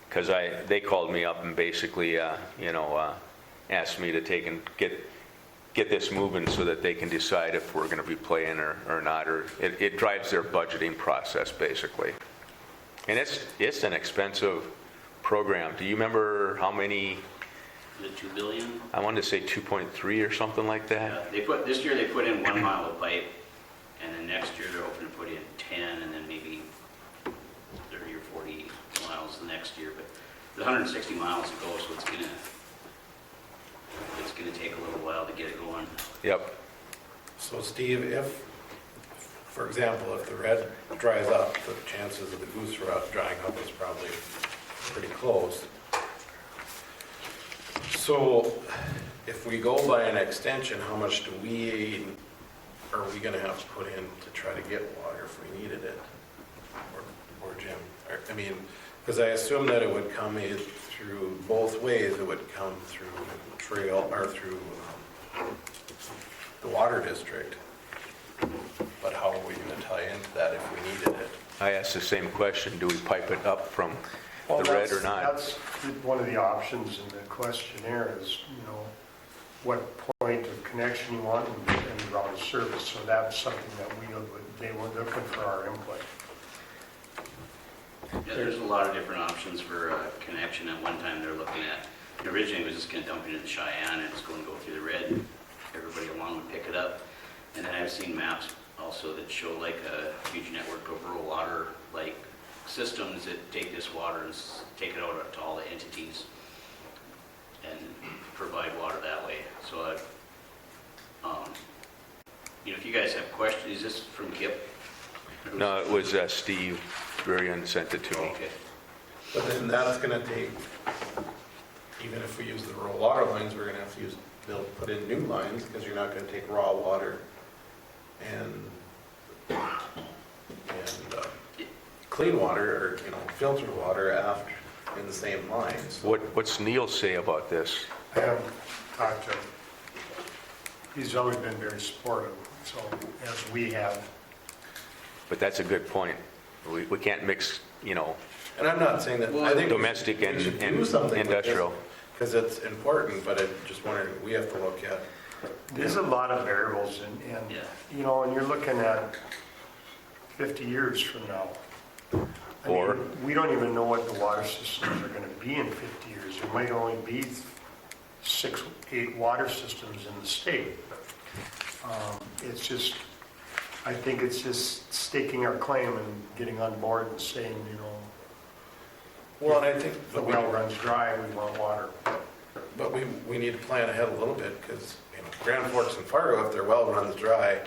Because they called me up and basically, asked me to take and get this moving so that they can decide if we're going to be playing or not, or it drives their budgeting process basically. And it's an expensive program. Do you remember how many? The 2 billion? I wanted to say 2.3 or something like that. This year they put in 1 mile of pipe, and then next year they're hoping to put in 10, and then maybe 30 or 40 miles the next year. But the 160 miles to go, so it's gonna take a little while to get it going. Yep. So Steve, if, for example, if the red dries up, the chances of the goose rot drying up is probably pretty close. So if we go by an extension, how much are we going to have to put in to try to get water if we needed it? Or Jim? I mean, because I assume that it would come in through both ways. It would come through Trail or through the water district. But how are we going to tie into that if we needed it? I asked the same question. Do we pipe it up from the red or not? That's one of the options in the questionnaire is, what point of connection you want and route of service. So that's something that they were looking for our input. Yeah, there's a lot of different options for connection. At one time they're looking at, originally it was just going to dump it into Cheyenne and it's going to go through the red. Everybody along would pick it up. And then I've seen maps also that show like a huge network of rural water like systems that take this water and take it out to all the entities and provide water that way. So, if you guys have questions, is this from Kip? No, it was Steve Durian sent it to me. Okay. But then that's going to take, even if we use the rural water lines, we're going to have to put in new lines because you're not going to take raw water and clean water or filtered water after in the same lines. What's Neil say about this? I haven't talked to him. He's always been very supportive, so as we have. But that's a good point. We can't mix, And I'm not saying that. I think domestic and something industrial. Because it's important, but I'm just wondering, we have to look at. There's a lot of variables, and and you're looking at 50 years from now. We don't even know what the water systems are going to be in 50 years. There might only be 6, 8 water systems in the state. I think it's just staking our claim and getting on board and saying, Well, and I think the well runs dry, we want water. But we need to plan ahead a little bit because Grand Forks and Fargo, if their well runs dry,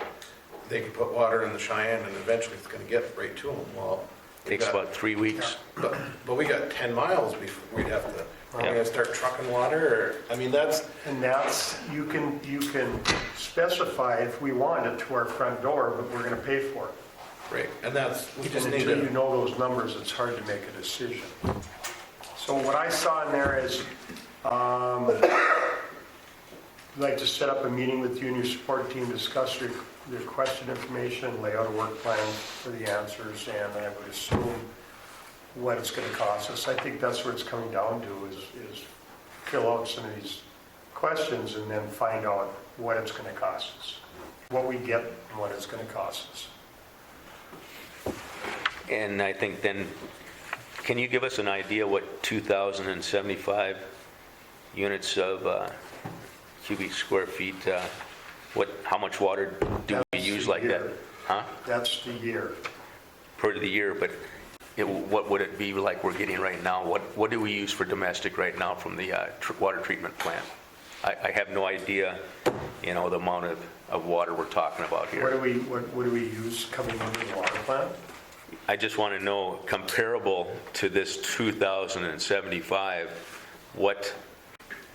they can put water in the Cheyenne and eventually it's going to get right to them. Well, Takes about 3 weeks. But we got 10 miles before we'd have to. We're going to start trucking water. That's you can specify if we want it to our front door, but we're going to pay for it. Right, and we just need until you know those numbers, it's hard to make a decision. So what I saw in there is, I'd like to set up a meeting with you and your support team, discuss your question information, lay out a work plan for the answers, and I would assume what it's going to cost us. I think that's what it's coming down to is fill out some of these questions and then find out what it's going to cost us, what we get and what it's going to cost us. And I think then, can you give us an idea what 2,075 units of cubic square feet, how much water do we use like that? Huh? That's the year. Per the year, but what would it be like we're getting right now? What do we use for domestic right now from the water treatment plant? I have no idea, the amount of water we're talking about here. What do we use coming into the water plant? I just want to know, comparable to this 2,075, what,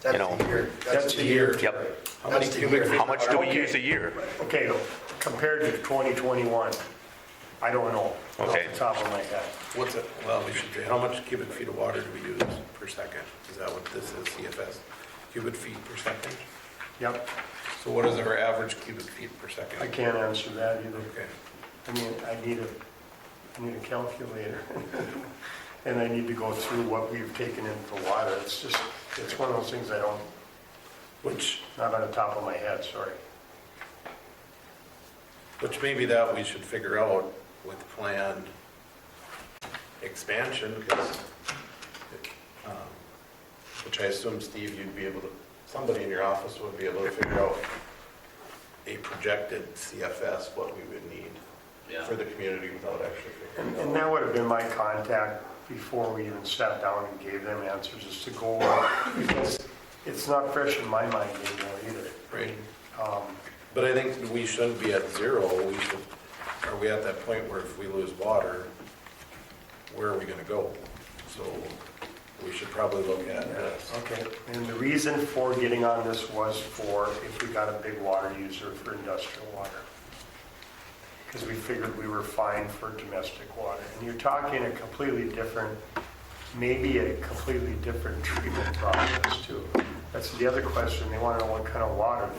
That's you know, the year. That's the year. yep, How many That's the cubic year. feet? how much do we Okay. use a year? Okay, compared to 2021, I don't know Okay. off the top of my head. What's it, well, we should, how much cubic feet of water do we use per second? Is that what this is, CFS? Cubic feet per second? Yep, So what is our average cubic feet per second? I can't answer that either. Okay. I mean, I need a calculator. And I need to go through what we've taken in for water. It's just, it's one of those things I don't, not on the top of my head, sorry. Which maybe that we should figure out with planned expansion, because, which I assume, Steve, you'd be able to, somebody in your office would be able to figure out a projected CFS, what we would need Yeah. for the community without actually figuring it And out. that would have been my contact before we even sat down and gave them answers, is to go over, because it's not fresh in my mind anymore either. Right. Um, But I think we shouldn't be at zero. We should, are we at that point where if we lose water, where are we gonna go? So we should probably look at this. Okay, and the reason for getting on this was for if we got a big water user for industrial water. Because we figured we were fine for domestic water. And you're talking a completely different, maybe a completely different treatment process too. That's the other question. They want to know what kind of water.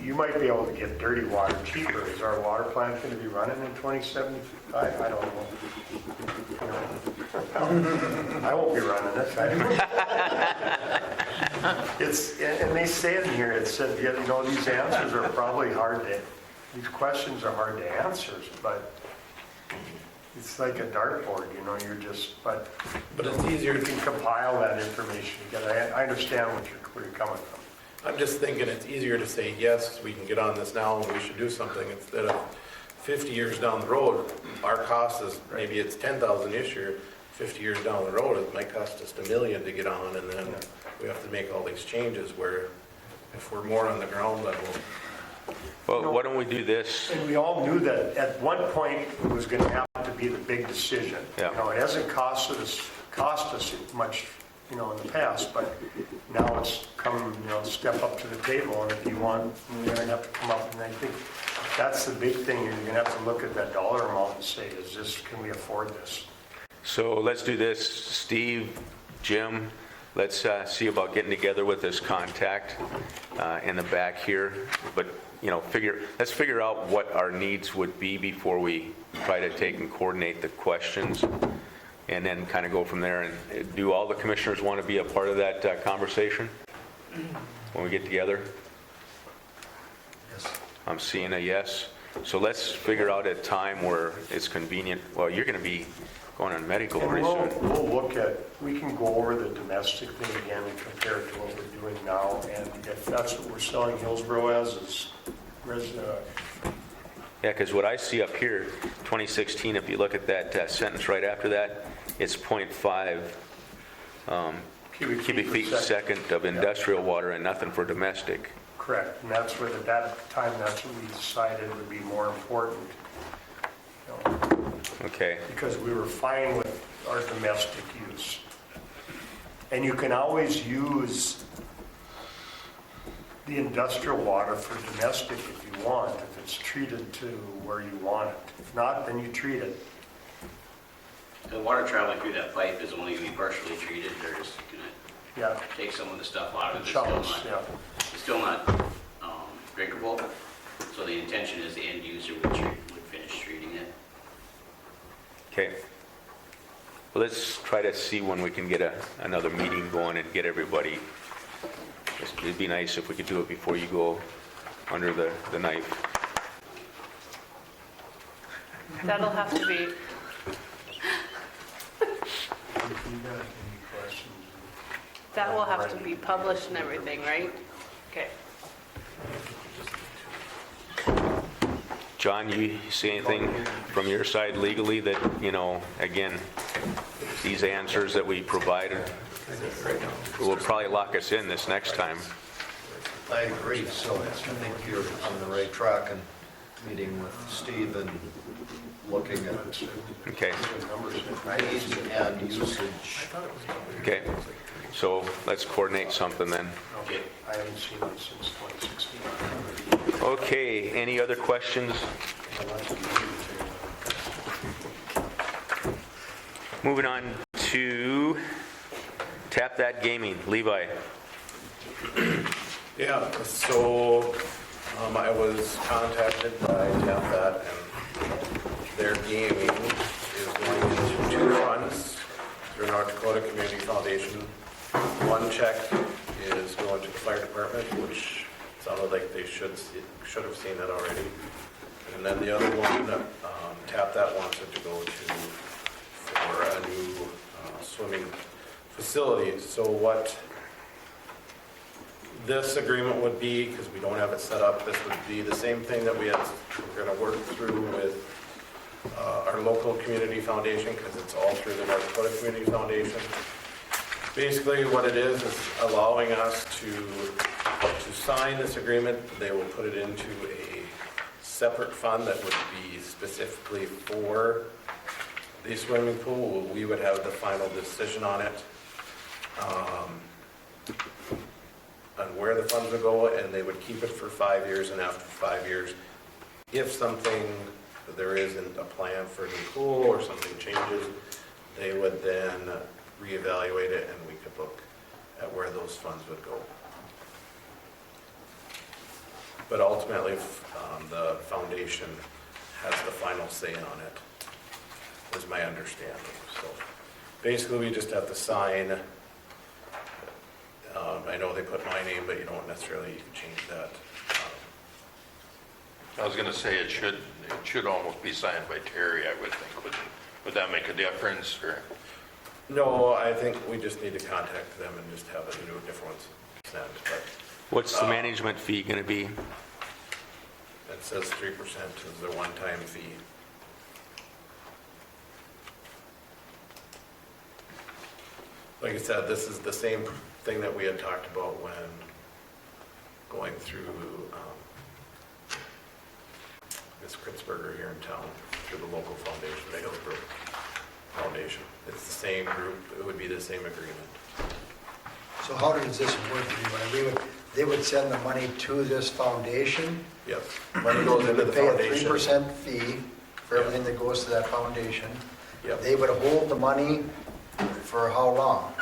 You might be able to get dirty water cheaper. Is our water plant going to be running in 2075? I don't know. I won't be running it. It's, and they say in here, it said, you know, these answers are probably hard to, these questions are hard to answer, but it's like a dartboard, you know, you're just, but it's easier you can compile that information together. I understand where you're coming from. I'm just thinking it's easier to say, yes, we can get on this now and we should do something, instead of 50 years down the road, our cost is, maybe it's 10,000 this year, 50 years down the road, it might cost us $1 million to get on, and then we have to make all these changes, where if we're more on the ground level. Well, why don't we do this? And we all knew that at one point it was going to have to be the big decision. Yeah. You know, it hasn't cost us much, you know, in the past, but now it's come, you know, step up to the table, and if you want, you're going to have to come up, and I think that's the big thing. You're going to have to look at that dollar amount and say, can we afford this? So let's do this, Steve, Jim, let's see about getting together with this contact in the back here, but, you know, let's figure out what our needs would be before we try to take and coordinate the questions, and then kind of go from there. And do all the commissioners want to be a part of that conversation when we get together? Yes. I'm seeing a yes. So let's figure out a time where it's convenient. Well, you're going to be going on medical And pretty soon. we'll look at, we can go over the domestic thing again and compare it to what we're doing now, and if that's what we're selling Hillsborough as, is Yeah, because what I see up here, 2016, if you look at that sentence right after that, it's 0.5 cubic feet per second of industrial water and nothing for domestic. correct, and that's where, at that time, that's what we decided would be more important. You know, Okay. because we were fine with our domestic use. And you can always use the industrial water for domestic if you want, if it's treated to where you want it. If not, then you treat it. The water traveling through that pipe is only going to be partially treated, they're just going to Yeah, take some of the stuff out of it. chunks, yeah. It's still not drinkable, so the intention is the end user would finish treating it. Okay. Well, let's try to see when we can get another meeting going and get everybody. It'd be nice if we could do it before you go under the knife. That'll have to be, If you got any questions. that will have to be published and everything, right? Okay. John, you see anything from your side legally that, you know, again, these answers that we provided will probably lock us in this next time? I agree, so I think you're on the right track, and meeting with Steve and looking at Okay, needs and usage. okay. So let's coordinate something then. Okay. I haven't seen it since 2016. Okay, any other questions? Moving on to Tap That Gaming, Levi. Yeah, so I was contacted by Tap That, and their gaming is going into 2 funds through North Dakota Community Foundation. One check is going to the fire department, which sounded like they should have seen that already. And then the other one, Tap That wants it to go to for a new swimming facility. So what this agreement would be, because we don't have it set up, this would be the same thing that we're going to work through with our local community foundation, because it's all through the North Dakota Community Foundation. Basically what it is allowing us to sign this agreement. They will put it into a separate fund that would be specifically for the swimming pool. We would have the final decision on it. On where the funds would go, and they would keep it for 5 years, and after 5 years, if there isn't a plan for a new pool or something changes, they would then reevaluate it, and we could look at where those funds would go. But ultimately, the foundation has the final say on it, is my understanding. So basically, we just have to sign. I know they put my name, but you don't necessarily, you can change that. I was gonna say it should almost be signed by Terry, I would think. Would that make a difference, or? No, I think we just need to contact them and just have a new different ones sent. But What's the management fee going to be? it says 3% is the one-time fee. Like I said, this is the same thing that we had talked about when going through Ms. Kritzberger here in town, through the local foundation, the Hillsborough Foundation. It's the same group, it would be the same agreement. So how does this work? They would send the money to this foundation? Yes. Money goes into the Pay a foundation. 3% fee for everything that goes to that foundation. Yep. They would hold the money for how long?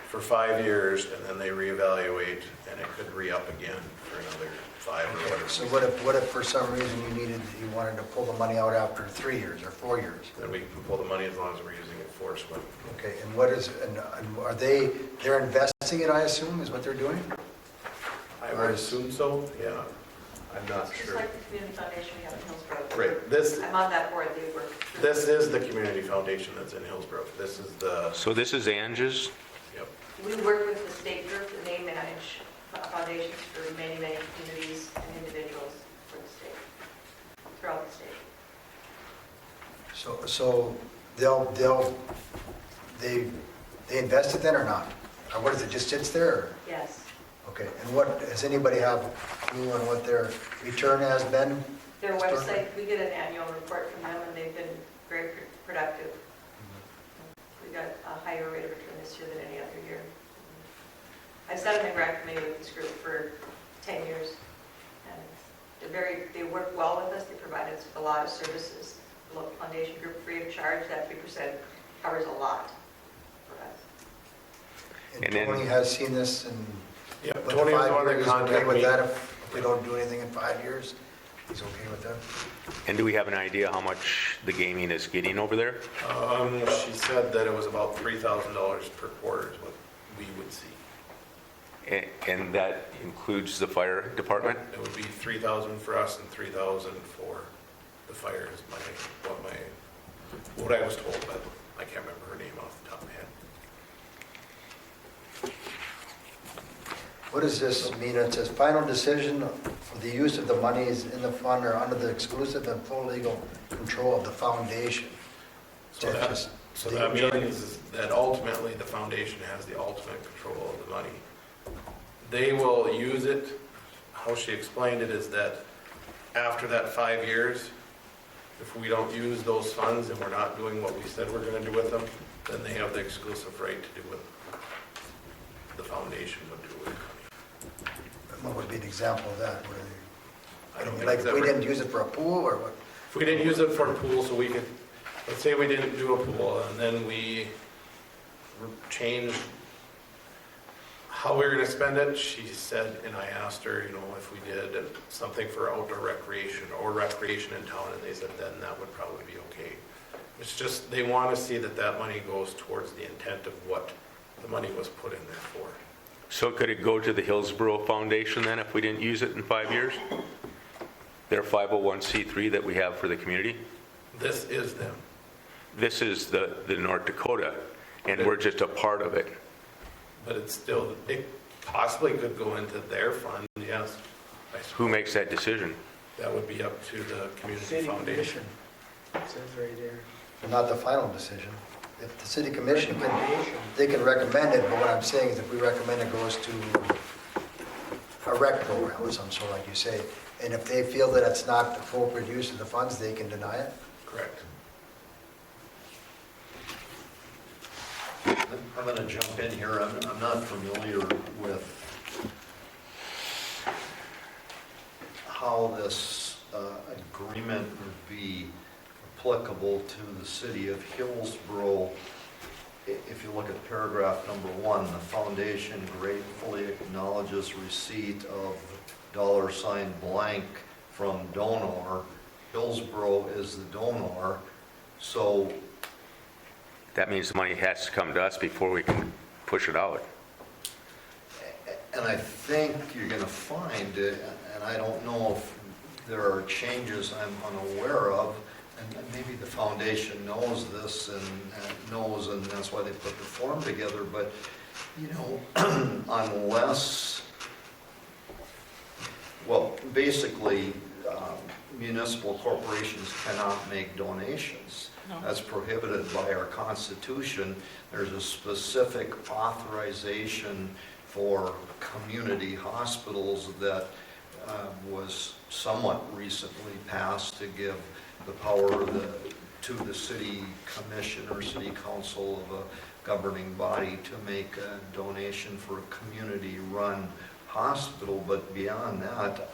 For 5 years, and then they reevaluate, and it could re-up again for another 5 or whatever. So what if for some reason you wanted to pull the money out after 3 years or 4 years? Then we can pull the money as long as we're using it for swim. Okay, and are they're investing it, I assume, is what they're doing? I would assume so, yeah. I'm not Just sure. like the community foundation we have in Hillsborough. Right, I'm on that board, they work. this is the community foundation that's in Hillsborough. This is the, So this is Ange's? yep. We work with the state group, and they manage foundations for many, many communities and individuals for the state, throughout the state. So they invest it then or not? Or what is it, just sits there? Or? Yes. Okay, and does anybody have a clue on what their return has been? Their website, we get an annual report from them, and they've been very productive. We got a higher rate of return this year than any other year. I've sat in the grant committee with this group for 10 years, and they work well with us. They provide us with a lot of services. The local foundation group, free of charge. That 3% covers a lot for us. And And then- Tony has seen this and Yep, with Tony the was 5 the one that years, he's okay contacted with me. that? If we don't do anything in 5 years, he's okay with that? And do we have an idea how much the gaming is getting over there? She said that it was about $3,000 per quarter is what we would see. And that includes the fire department? It would be 3,000 for us and 3,000 for the fire is what I was told, but I can't remember her name off the top of my head. What does this mean? It says final decision for the use of the monies in the fund are under the exclusive and full legal control of the foundation. So that means that ultimately the foundation has the ultimate control of the money. They will use it, how she explained it is that after that 5 years, if we don't use those funds and we're not doing what we said we're gonna do with them, then they have the exclusive right to do what the foundation would do with it. What would be an example of that? Where I don't think like, it's if we ever- didn't use it for a pool or what? If we didn't use it for a pool, so we could, let's say we didn't do a pool, and then we changed how we were gonna spend it, she said, and I asked her, you know, if we did something for outdoor recreation or recreation in town, and they said then that would probably be okay. It's just, they wanna see that that money goes towards the intent of what the money was put in there for. So could it go to the Hillsborough Foundation then if we didn't use it in 5 years? Their 501c3 that we have for the community? This is them. This is the North Dakota, and we're just a part of it. But it's still, it possibly could go into their fund, yes. I suppose. Who makes that decision? That would be up to the community City foundation. commission, it says right there. Not the final decision. If the city commission can, they can recommend it, but what I'm saying is if we recommend it goes to a rec program or some sort, like you say, and if they feel that it's not appropriate use of the funds, they can deny it? Correct. I'm going to jump in here. I'm not familiar with how this agreement would be applicable to the city of Hillsborough. If you look at paragraph number 1, the foundation gratefully acknowledges receipt of $blank from donor. Hillsborough is the donor, so That means the money has to come to us before we can push it out. and I think you're going to find, and I don't know if there are changes I'm unaware of, and maybe the foundation knows this and knows, and that's why they put the form together, but, you know, unless, well, basically, municipal corporations cannot make donations. No. That's prohibited by our Constitution. There's a specific authorization for community hospitals that was somewhat recently passed to give the power to the city commission or city council of a governing body to make a donation for a community-run hospital. But beyond that,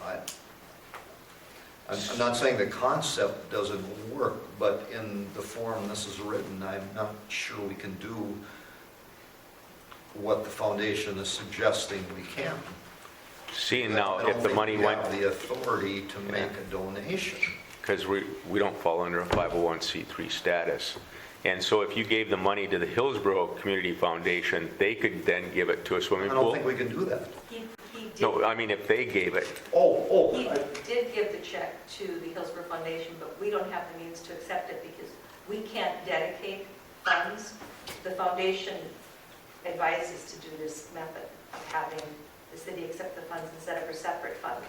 I'm not saying the concept doesn't work, but in the form this is written, I'm not sure we can do what the foundation is suggesting we can. Seeing now, I don't if the think money we went, have the authority to make a donation. because we don't fall under a 501c3 status. And so if you gave the money to the Hillsborough Community Foundation, they could then give it to a I swimming don't pool? think we can do that. He did. No, I mean, if they gave it, He did give the check to the Hillsborough Foundation, but we don't have the means to accept it because we can't dedicate funds. The foundation advises to do this method of having the city accept the funds and set up a separate fund.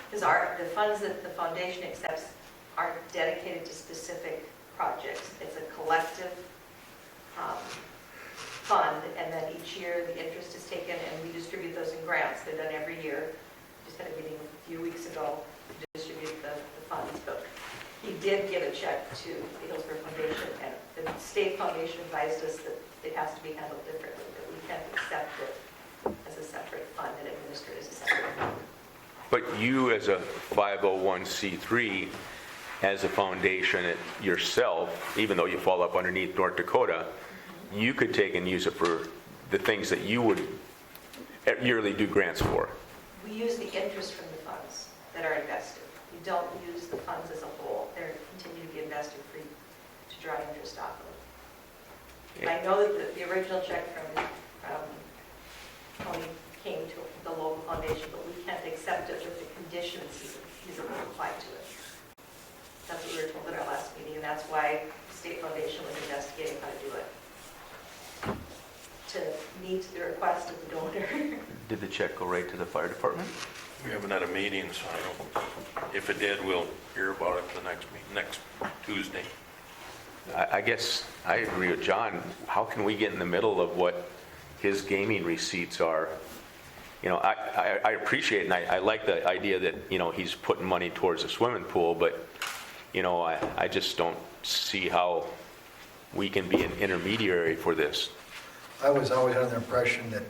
Because the funds that the foundation accepts aren't dedicated to specific projects. It's a collective fund, and then each year the interest is taken and we distribute those in grants. They're done every year. Just had a meeting a few weeks ago to distribute the funds. But he did give a check to the Hillsborough Foundation, and the state foundation advised us that it has to be handled differently, that we can't accept it as a separate fund and administer it as a separate fund. but you as a 501c3, as a foundation yourself, even though you fall up underneath North Dakota, you could take and use it for the things that you would yearly do grants for. We use the interest from the funds that are invested. We don't use the funds as a whole. They're continue to be invested free to draw interest off of. I know that the original check from Tony came to the local foundation, but we can't accept it with the conditions he's applied to it. That's what we were told at our last meeting, and that's why the state foundation was investigating how to do it. To meet the request of the donor. Did the check go right to the fire department? We haven't had a meeting, so I don't, if it did, we'll hear about it the next Tuesday. I guess I agree with John. How can we get in the middle of what his gaming receipts are you know, I appreciate and I like the idea that, you know, he's putting money towards a swimming pool, but, you know, I just don't see how we can be an intermediary for this. I was always under the impression that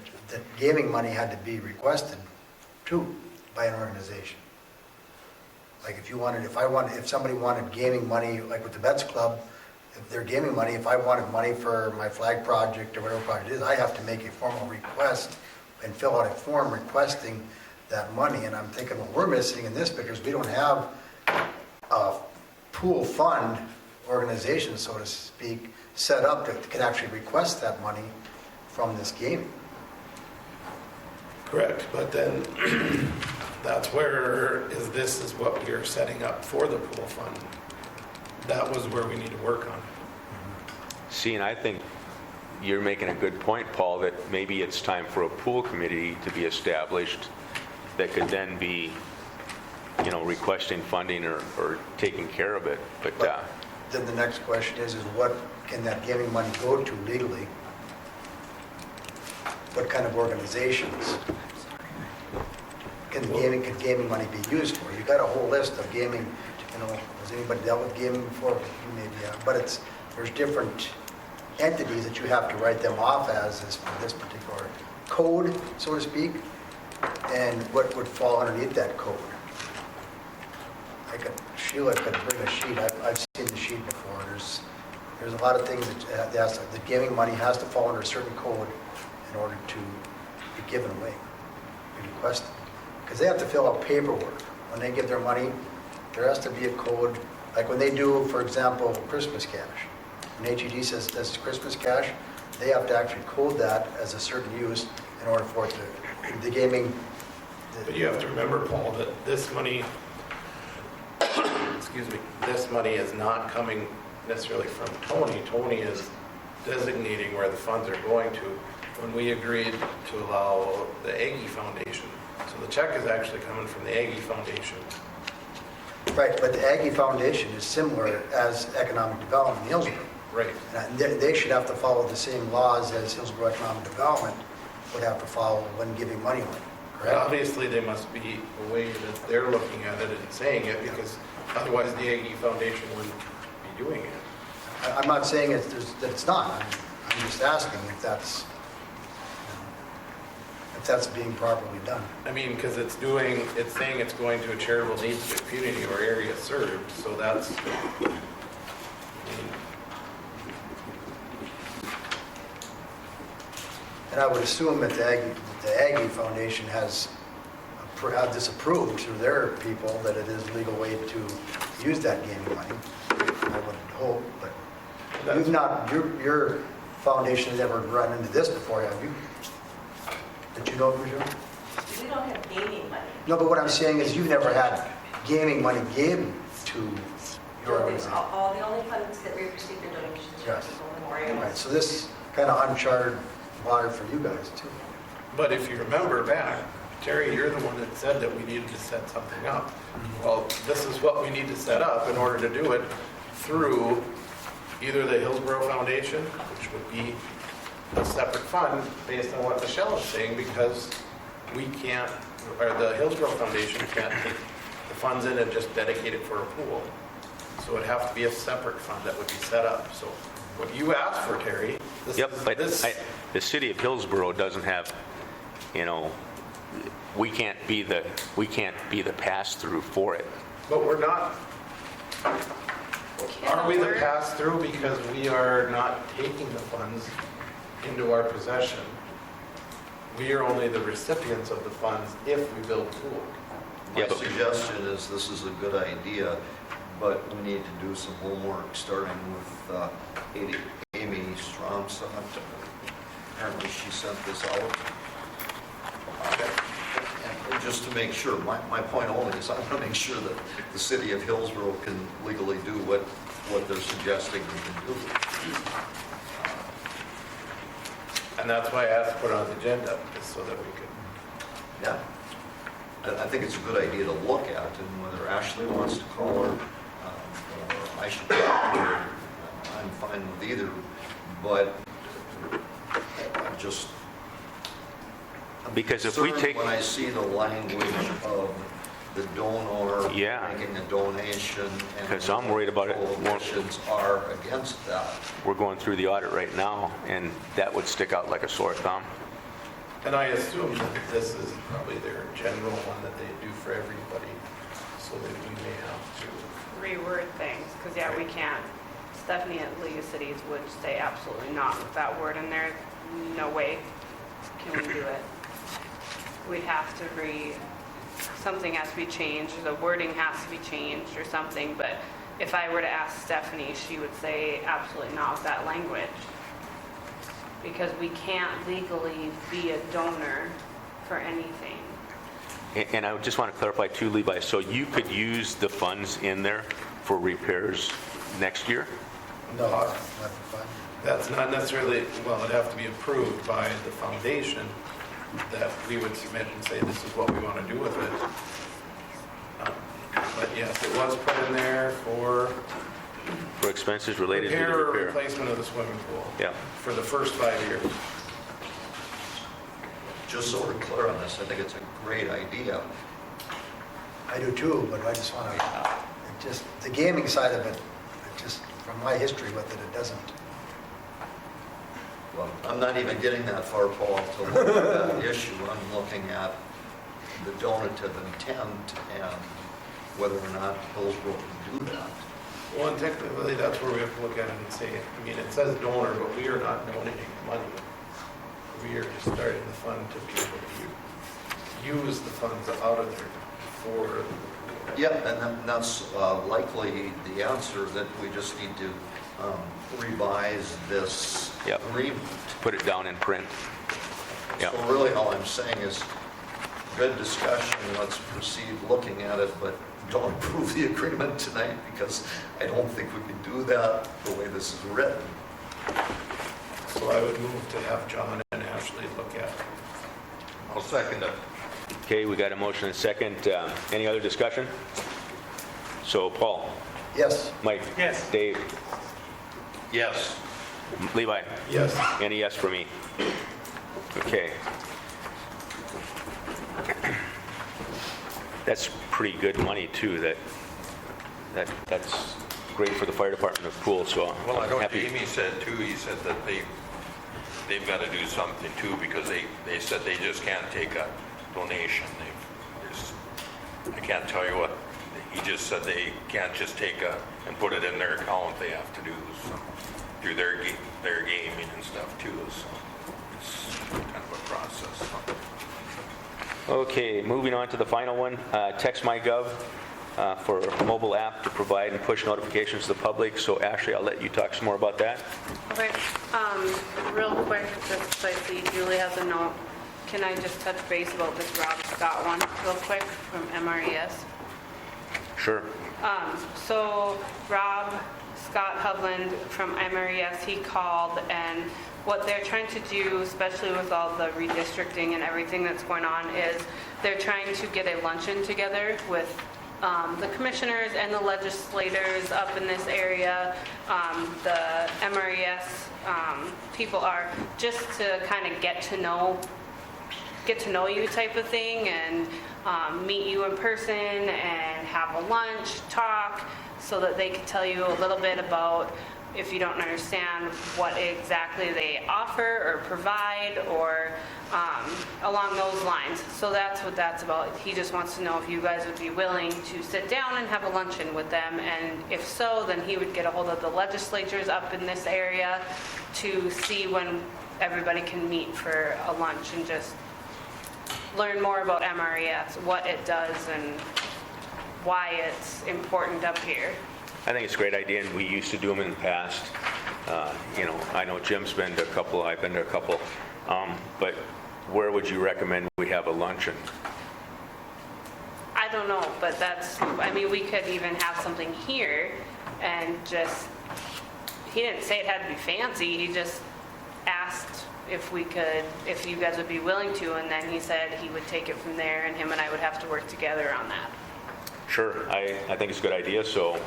gaming money had to be requested too by an organization. Like if somebody wanted gaming money, like with the Vets Club, if they're gaming money, if I wanted money for my flag project or whatever project it is, I have to make a formal request and fill out a form requesting that money. And I'm thinking what we're missing in this because we don't have a pool fund organization, so to speak, set up that can actually request that money from this gaming. Correct, but then that's where this is what we are setting up for the pool fund. That was where we need to work on. See, and I think you're making a good point, Paul, that maybe it's time for a pool committee to be established that could then be, you know, requesting funding or taking care of it. But Then the next question is what can that gaming money go to legally? What kind of organizations can gaming money be used for? You got a whole list of gaming, you know, has anybody dealt with gaming before? You maybe have, but there's different entities that you have to write them off as for this particular code, so to speak, and what would fall underneath that code. Sheila could bring a sheet. I've seen the sheet before. There's a lot of things that the gaming money has to fall under a certain code in order to be given away, be requested. Because they have to fill out paperwork. When they give their money, there has to be a code, like when they do, for example, Christmas cash. When HED says this is Christmas cash, they have to actually code that as a certain use in order for it to, the gaming. But you have to remember, Paul, that this money, excuse me, this money is not coming necessarily from Tony. Tony is designating where the funds are going to when we agreed to allow the Aggie Foundation. So the check is actually coming from the Aggie Foundation. Right, but the Aggie Foundation is similar as economic development in Hillsborough. Right. And they should have to follow the same laws as Hillsborough Economic Development would have to follow when giving money away, correct? Obviously, there must be a way that they're looking at it and saying it, because otherwise the Aggie Foundation wouldn't be doing it. I'm not saying that it's not. I'm just asking if that's being properly done. I mean, because it's saying it's going to a charitable needs of the community or area served, so that's, And I would assume that the Aggie Foundation has had this approved through their people, that it is a legal way to use that gaming money. I would hope, but you've not, your foundation has never run into this before, have you? Did you know, Michelle? We don't have gaming money. No, but what I'm saying is you've never had gaming money given to your The organization. only funds that we've received are donations from Yes. people memorials. Right, so this is kind of uncharted water for you guys too. but if you remember back, Terry, you're the one that said that we needed to set something up. Well, this is what we need to set up in order to do it through either the Hillsborough Foundation, which would be a separate fund based on what Michelle is saying, because we can't, or the Hillsborough Foundation can't take the funds in and just dedicate it for a pool. So it'd have to be a separate fund that would be set up. So what you asked for, Terry, Yep, but the city of Hillsborough doesn't have, you know, we can't be the pass-through for it. But we're not, are we the pass-through because we are not taking the funds into our possession? We are only the recipients of the funds if we build a pool. My suggestion is this is a good idea, but we need to do some homework, starting with Amy Stromson. Apparently she sent this out. And just to make sure, my point only is I want to make sure that the city of Hillsborough can legally do what they're suggesting we can do. And that's why I asked to put it on the agenda, just so that we could. Yeah. I think it's a good idea to look at, and whether Ashley wants to call her, or I should talk to her, I'm fine with either. But Because if we concerned take, when I see the language of the donor Yeah. making a donation. and 'Cause I'm worried about it. Coalitions are against that. we're going through the audit right now, and that would stick out like a sore thumb. And I assume that this is probably their general one that they do for everybody, so that we may have to. Reword things, because yeah, we can't. Stephanie at League of Cities would say absolutely not with that word in there. No way can we do it. We'd have to something has to be changed, or the wording has to be changed or something, but if I were to ask Stephanie, she would say absolutely not with that language. Because we can't legally be a donor for anything. And I just want to clarify too, Levi, so you could use the funds in there for repairs next year? No, not fun. That's not necessarily, well, it'd have to be approved by the foundation, that we would submit and say, this is what we want to do with it. But yes, it was put in there for For expenses related to the repair or repair? replacement of the swimming pool Yeah. for the first 5 years. Just so we're clear on this, I think it's a great idea. I do too, but I just want to, the gaming side of it, just from my history with it, it doesn't. Well, I'm not even getting that far, Paul, to look at that issue. I'm looking at the donative intent and whether or not Hillsborough can do that. Well, and technically, that's where we have to look at it and say, I mean, it says donor, but we are not donating money. We are just starting the fund to be able to use the funds out of there for. Yeah, and that's likely the answer, that we just need to revise this Yep. agreement. Put it down in print. Yeah. So really, all I'm saying is, good discussion, let's proceed looking at it, but don't approve the agreement tonight, because I don't think we can do that the way this is written. So I would move to have John and Ashley look at it. I'll second it. Okay, we got a motion and a second. Any other discussion? So Paul, Yes, Mike? Yes. Dave? Yes. Levi? Yes. And a yes for me. Okay. That's pretty good money too, that's great for the fire department of Pool, so Well, I I'm know happy. Jamie said too, he said that they've got to do something too, because they said they just can't take a donation. I can't tell you what, he just said they can't just take and put it in their account, they have to do some, through their gaming and stuff too, so it's kind of a process. Okay, moving on to the final one, Text My Gov for a mobile app to provide and push notifications to the public. So Ashley, I'll let you talk some more about that. Okay, real quick, just so I see Julie has a note. Can I just touch base about this Rob Scott one real quick from MRES? Sure. So Rob Scott Hovland from MRES, he called, and what they're trying to do, especially with all the redistricting and everything that's going on, is they're trying to get a luncheon together with the commissioners and the legislators up in this area. The MRES people are just to kind of get to know you type of thing, and meet you in person and have a lunch, talk, so that they can tell you a little bit about, if you don't understand what exactly they offer or provide, or along those lines. So that's what that's about. He just wants to know if you guys would be willing to sit down and have a luncheon with them, and if so, then he would get a hold of the legislatures up in this area to see when everybody can meet for a lunch and just learn more about MRES, what it does, and why it's important up here. I think it's a great idea, and we used to do them in the past. I know Jim's been to a couple, I've been to a couple. But where would you recommend we have a luncheon? I don't know, but we could even have something here and just, he didn't say it had to be fancy, he just asked if you guys would be willing to, and then he said he would take it from there, and him and I would have to work together on that. Sure, I think it's a good idea, so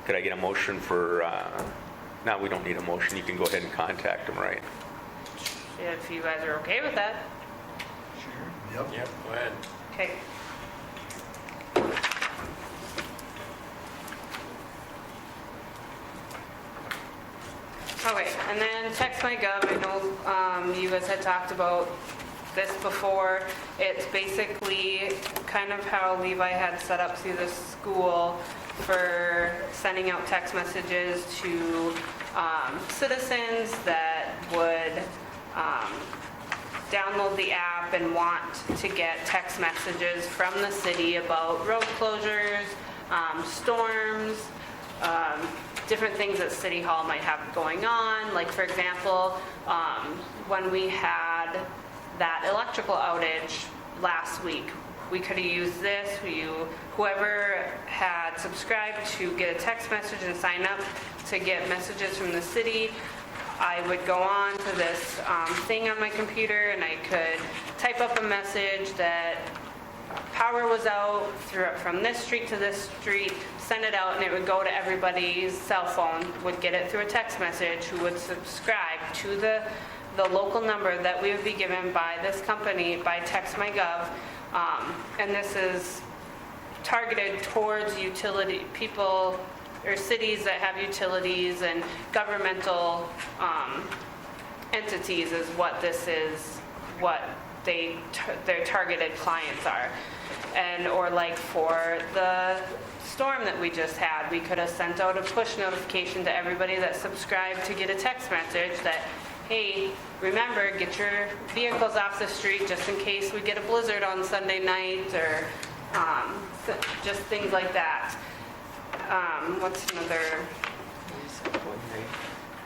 could I get a motion for, no, we don't need a motion, you can go ahead and contact them, right? If you guys are okay with that. Yep. Yep, go ahead. Okay. Okay, and then Text My Gov, I know you guys had talked about this before. It's basically kind of how Levi had set up through the school for sending out text messages to citizens that would download the app and want to get text messages from the city about road closures, storms, different things that City Hall might have going on. Like, for example, when we had that electrical outage last week, we could have used this. Whoever had subscribed to get a text message and sign up to get messages from the city, I would go on to this thing on my computer and I could type up a message that power was out from this street to this street, send it out, and it would go to everybody's cell phone, would get it through a text message, who would subscribe to the local number that we would be given by this company, by Text My Gov. And this is targeted towards utility people or cities that have utilities and governmental entities is what this is, what their targeted clients are. And or like for the storm that we just had, we could have sent out a push notification to everybody that subscribed to get a text message that, hey, remember, get your vehicles off the street just in case we get a blizzard on Sunday night, or just things like that. What's another?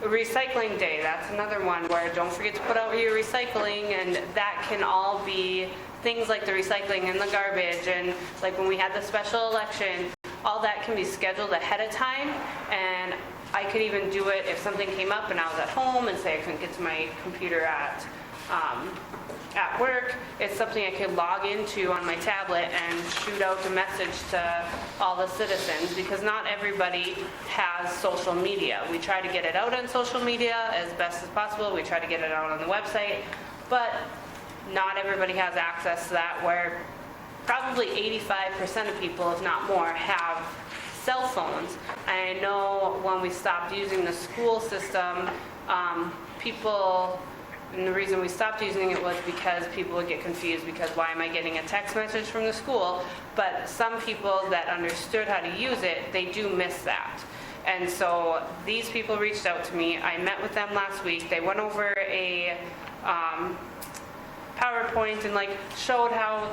Recycling day, that's another one where don't forget to put out your recycling, and that can all be things like the recycling and the garbage, and like when we had the special election, all that can be scheduled ahead of time. And I could even do it if something came up and I was at home and say I couldn't get to my computer at work. It's something I could log into on my tablet and shoot out a message to all the citizens, because not everybody has social media. We try to get it out on social media as best as possible. We try to get it out on the website, but not everybody has access to that, where probably 85% of people, if not more, have cell phones. And I know when we stopped using the school system, and the reason we stopped using it was because people would get confused, because why am I getting a text message from the school? But some people that understood how to use it, they do miss that. And so these people reached out to me. I met with them last week. They went over a PowerPoint and like showed how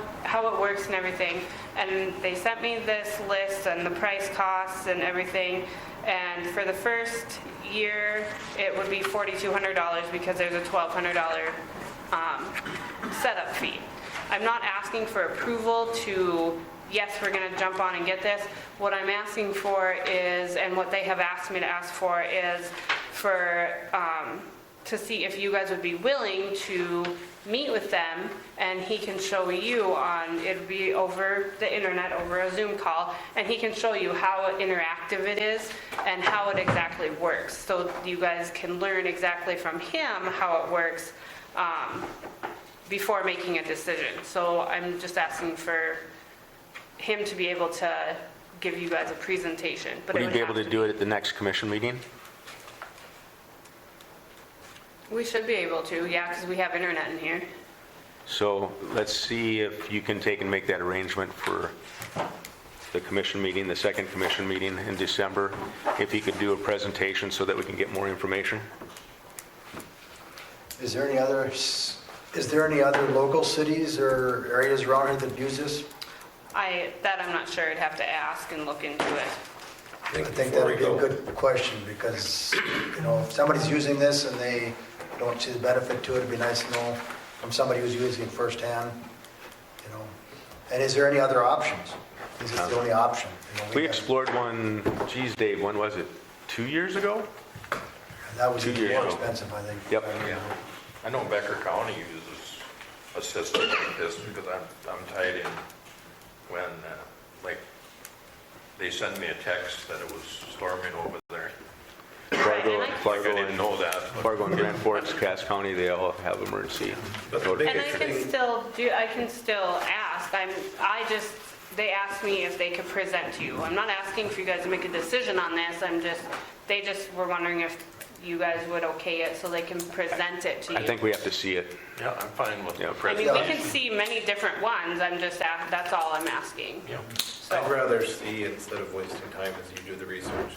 it works and everything. And they sent me this list and the price costs and everything. And for the first year, it would be $4,200 because there's a $1,200 setup fee. I'm not asking for approval to, yes, we're going to jump on and get this. What I'm asking for is, and what they have asked me to ask for is for, to see if you guys would be willing to meet with them, and he can show you on, it'll be over the internet, over a Zoom call, and he can show you how interactive it is and how it exactly works. So you guys can learn exactly from him how it works before making a decision. So I'm just asking for him to be able to give you guys a presentation. But Would you be able to do it at the next commission meeting? We should be able to, yeah, because we have internet in here. So let's see if you can take and make that arrangement for the commission meeting, the second commission meeting in December, if you could do a presentation so that we can get more information. Is there any other local cities or areas around here that use this? That I'm not sure. I'd have to ask and look into it. I think that would be a good question, because, if somebody's using this and they don't see the benefit to it, it'd be nice to know from somebody who's using it firsthand, And is there any other options? Is this the only option? We explored one, geez, Dave, when was it? 2 years ago? That was 2 even years more ago. expensive, I think. Yep. Yeah. I know Becker County uses a system like this because I'm tied in when, they sent me a text that it was storming over there. Right, and I I didn't know that. but- Fargo and Grand Forks, Cass County, they all have emergency But the And I notifications. can still ask, they asked me if they could present to you. I'm not asking for you guys to make a decision on this, they just were wondering if you guys would okay it so they can present it to you. I think we have to see it. Yeah, I'm fine with Yeah, I mean, presentation. we can see many different ones, that's all I'm asking. Yeah. I'd rather see, instead of wasting time as you do the research,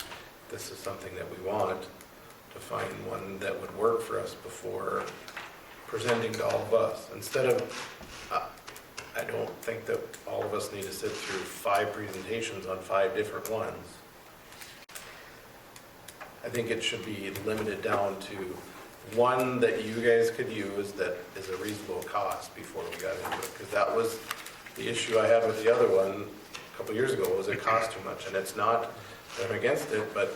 this is something that we want, to find one that would work for us before presenting to all of us. Instead of, I don't think that all of us need to sit through 5 presentations on 5 different ones. I think it should be limited down to one that you guys could use that is a reasonable cost before we got into it. Because that was the issue I had with the other one a couple years ago, was it cost too much. And it's not that I'm against it, but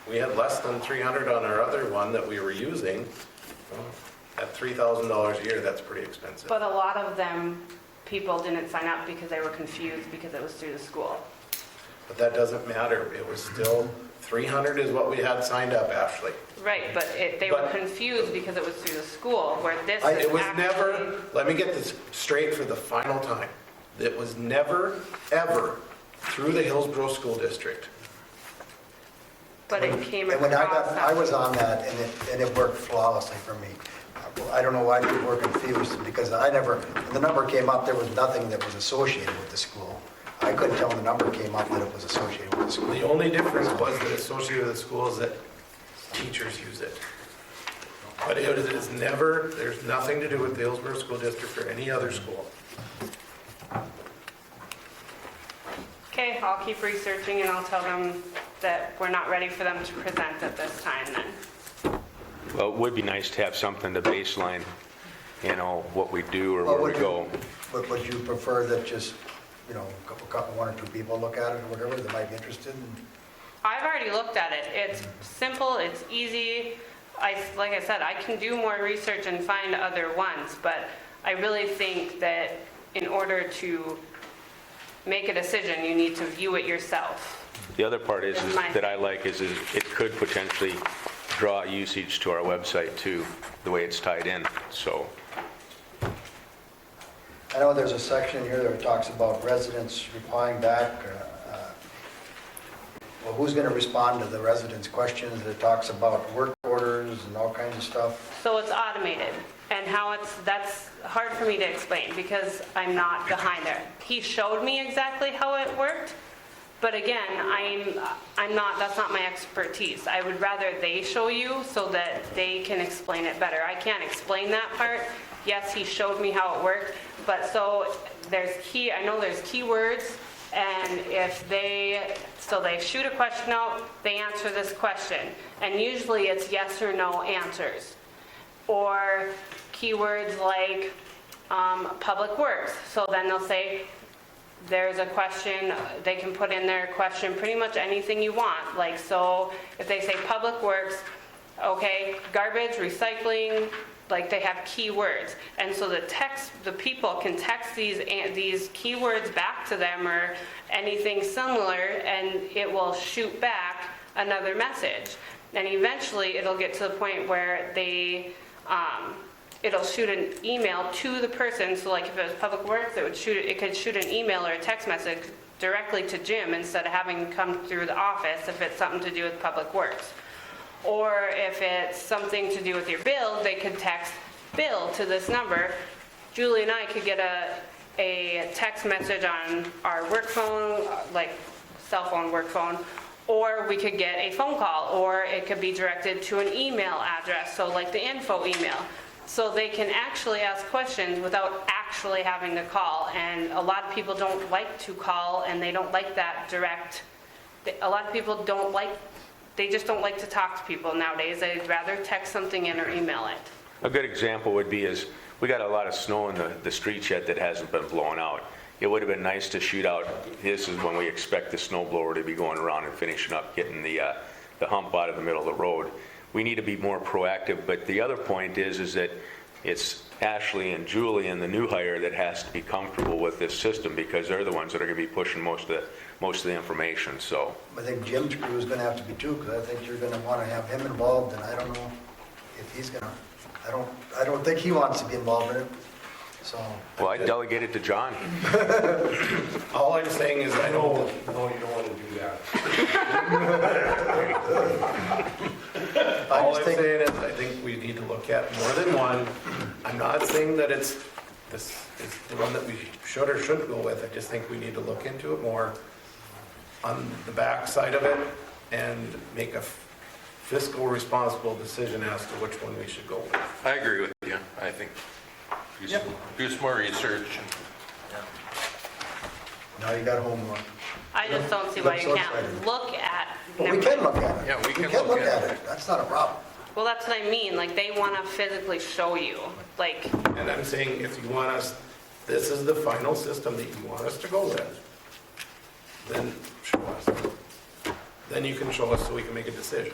we had less than 300 on our other one that we were using. Well, at $3,000 a year, that's pretty expensive. But a lot of them, people didn't sign up because they were confused because it was through the school. But that doesn't matter. It was still, 300 is what we had signed up, Ashley. Right, but they were But- confused because it was through the school, where this is It was actually... never, let me get this straight for the final time. It was never, ever through the Hillsborough School District. But it came And when across... I was on that, and it worked flawlessly for me. I don't know why people were confused, because when the number came up, there was nothing that was associated with the school. I couldn't tell when the number came up that it was associated with the school. The only difference was that associated with the school is that teachers use it. But it is never, there's nothing to do with the Hillsborough School District or any other school. Okay, I'll keep researching and I'll tell them that we're not ready for them to present at this time then. Well, it would be nice to have something to baseline, what we do or where we go. But would you prefer that just, one or two people look at it or whatever that might be interested in? I've already looked at it. It's simple, it's easy. Like I said, I can do more research and find other ones, but I really think that in order to make a decision, you need to view it yourself. The other part is That's my that I like is it could potentially draw usage to our website too, the way it's tied in, so. I know there's a section here that talks about residents replying back. Well, who's going to respond to the residents' questions? It talks about work orders and all kinds of stuff. So it's automated, and that's hard for me to explain because I'm not behind there. He showed me exactly how it worked, but again, that's not my expertise. I would rather they show you so that they can explain it better. I can't explain that part. Yes, he showed me how it worked, but I know there's keywords, and they shoot a question out, they answer this question, and usually it's yes or no answers. Or keywords like public works. So then they'll say, there's a question, they can put in their question pretty much anything you want. Like, so if they say public works, okay, garbage, recycling, like they have keywords. And so the people can text these keywords back to them or anything similar, and it will shoot back another message. And eventually it'll get to the point where it'll shoot an email to the person. So like if it was public works, it could shoot an email or a text message directly to Jim instead of having to come through the office if it's something to do with public works. Or if it's something to do with your bill, they could text Bill to this number. Julie and I could get a text message on our work phone, like cell phone, work phone, or we could get a phone call, or it could be directed to an email address, so like the info email. So they can actually ask questions without actually having to call. And a lot of people don't like to call, and they don't like that direct. A lot of people they just don't like to talk to people nowadays. They'd rather text something in or email it. A good example would be we got a lot of snow in the streets yet that hasn't been blown out. It would have been nice to shoot out, this is when we expect the snow blower to be going around and finishing up, getting the hump out of the middle of the road. We need to be more proactive, but the other point is that it's Ashley and Julie and the new hire that has to be comfortable with this system, because they're the ones that are going to be pushing most of the information, so. I think Jim's crew is gonna have to be too, because I think you're gonna wanna have him involved, and I don't know if he's gonna, I don't think he wants to be involved in it, so. Well, I delegated to John. All I'm saying is I know, No, you don't want to do that. all I'm saying is I think we need to look at more than one. I'm not saying that this is the one that we should or shouldn't go with. I just think we need to look into it more on the back side of it and make a fiscal responsible decision as to which one we should go with. I agree with you. I think do some more research. Now you got homework. I just don't see why you Looks so can't exciting. look at. But we can look at it. Yeah, we can look look at at it. That's not a problem. Well, that's what I mean, like, they want to physically show you, like, And I'm saying if you want us, this is the final system that you want us to go with, then show us. Then you can show us so we can make a decision.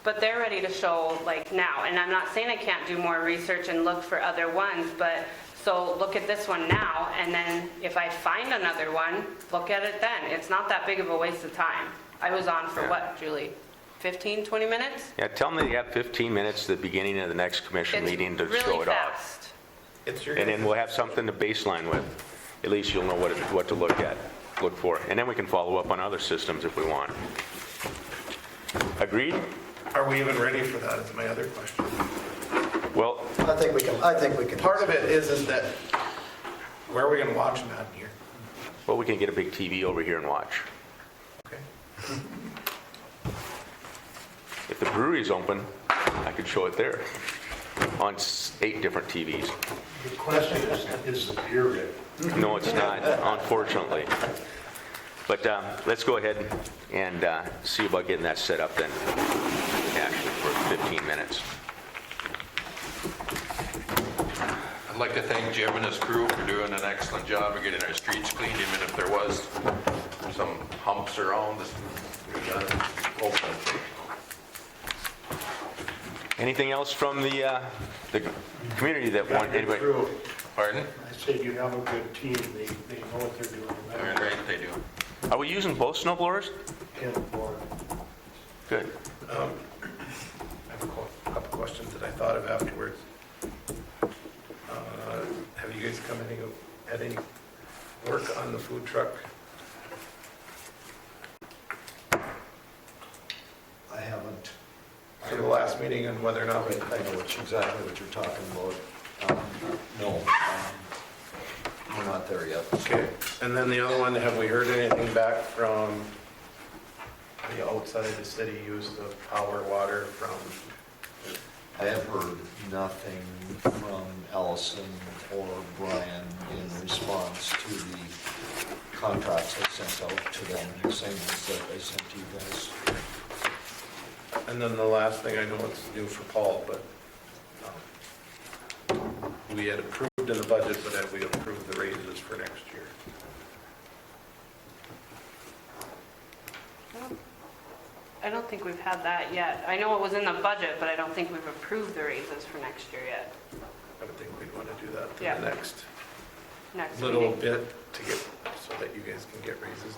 but they're ready to show, like, now. And I'm not saying I can't do more research and look for other ones, but, so look at this one now, and then if I find another one, look at it then. It's not that big of a waste of time. I was on for what, Julie? 15, 20 minutes? Yeah, tell them that you have 15 minutes at the beginning of the next commission It's meeting to really show it off. fast. It's your. And then we'll have something to baseline with. At least you'll know what to look for. And then we can follow up on other systems if we want. Agreed? Are we even ready for that is my other question. Well, I think we can. Part of it is that, where are we gonna watch them at here? we can get a big TV over here and watch. Okay. If the brewery's open, I could show it there on 8 different TVs. The question is the beer ready? No, it's not, unfortunately. But let's go ahead and see about getting that set up then, actually, for 15 minutes. I'd like to thank Jim and his crew for doing an excellent job of getting our streets cleaned, even if there was some humps around. We got it open. Anything else from the community that want anybody? Pardon? I said you have a good team, they know what they're doing. All right, they do. Are we using both snow blowers? Good. I have a couple questions that I thought of afterwards. Have you guys had any work on the food truck? I haven't. For the last meeting and whether or not we. I know exactly what you're talking about. No, we're not there yet. Okay, and then the other one, have we heard anything back from the outside of the city use of power, water from? I have heard nothing from Allison or Brian in response to the contracts I sent out to them, the same ones that I sent to you guys. And then the last thing, I know it's new for Paul, but we had approved in the budget, but have we approved the raises for next year? I don't think we've had that yet. I know it was in the budget, but I don't think we've approved the raises for next year yet. I would think we'd want to do that Yeah. in the next Next little meeting. bit to get, so that you guys can get raises.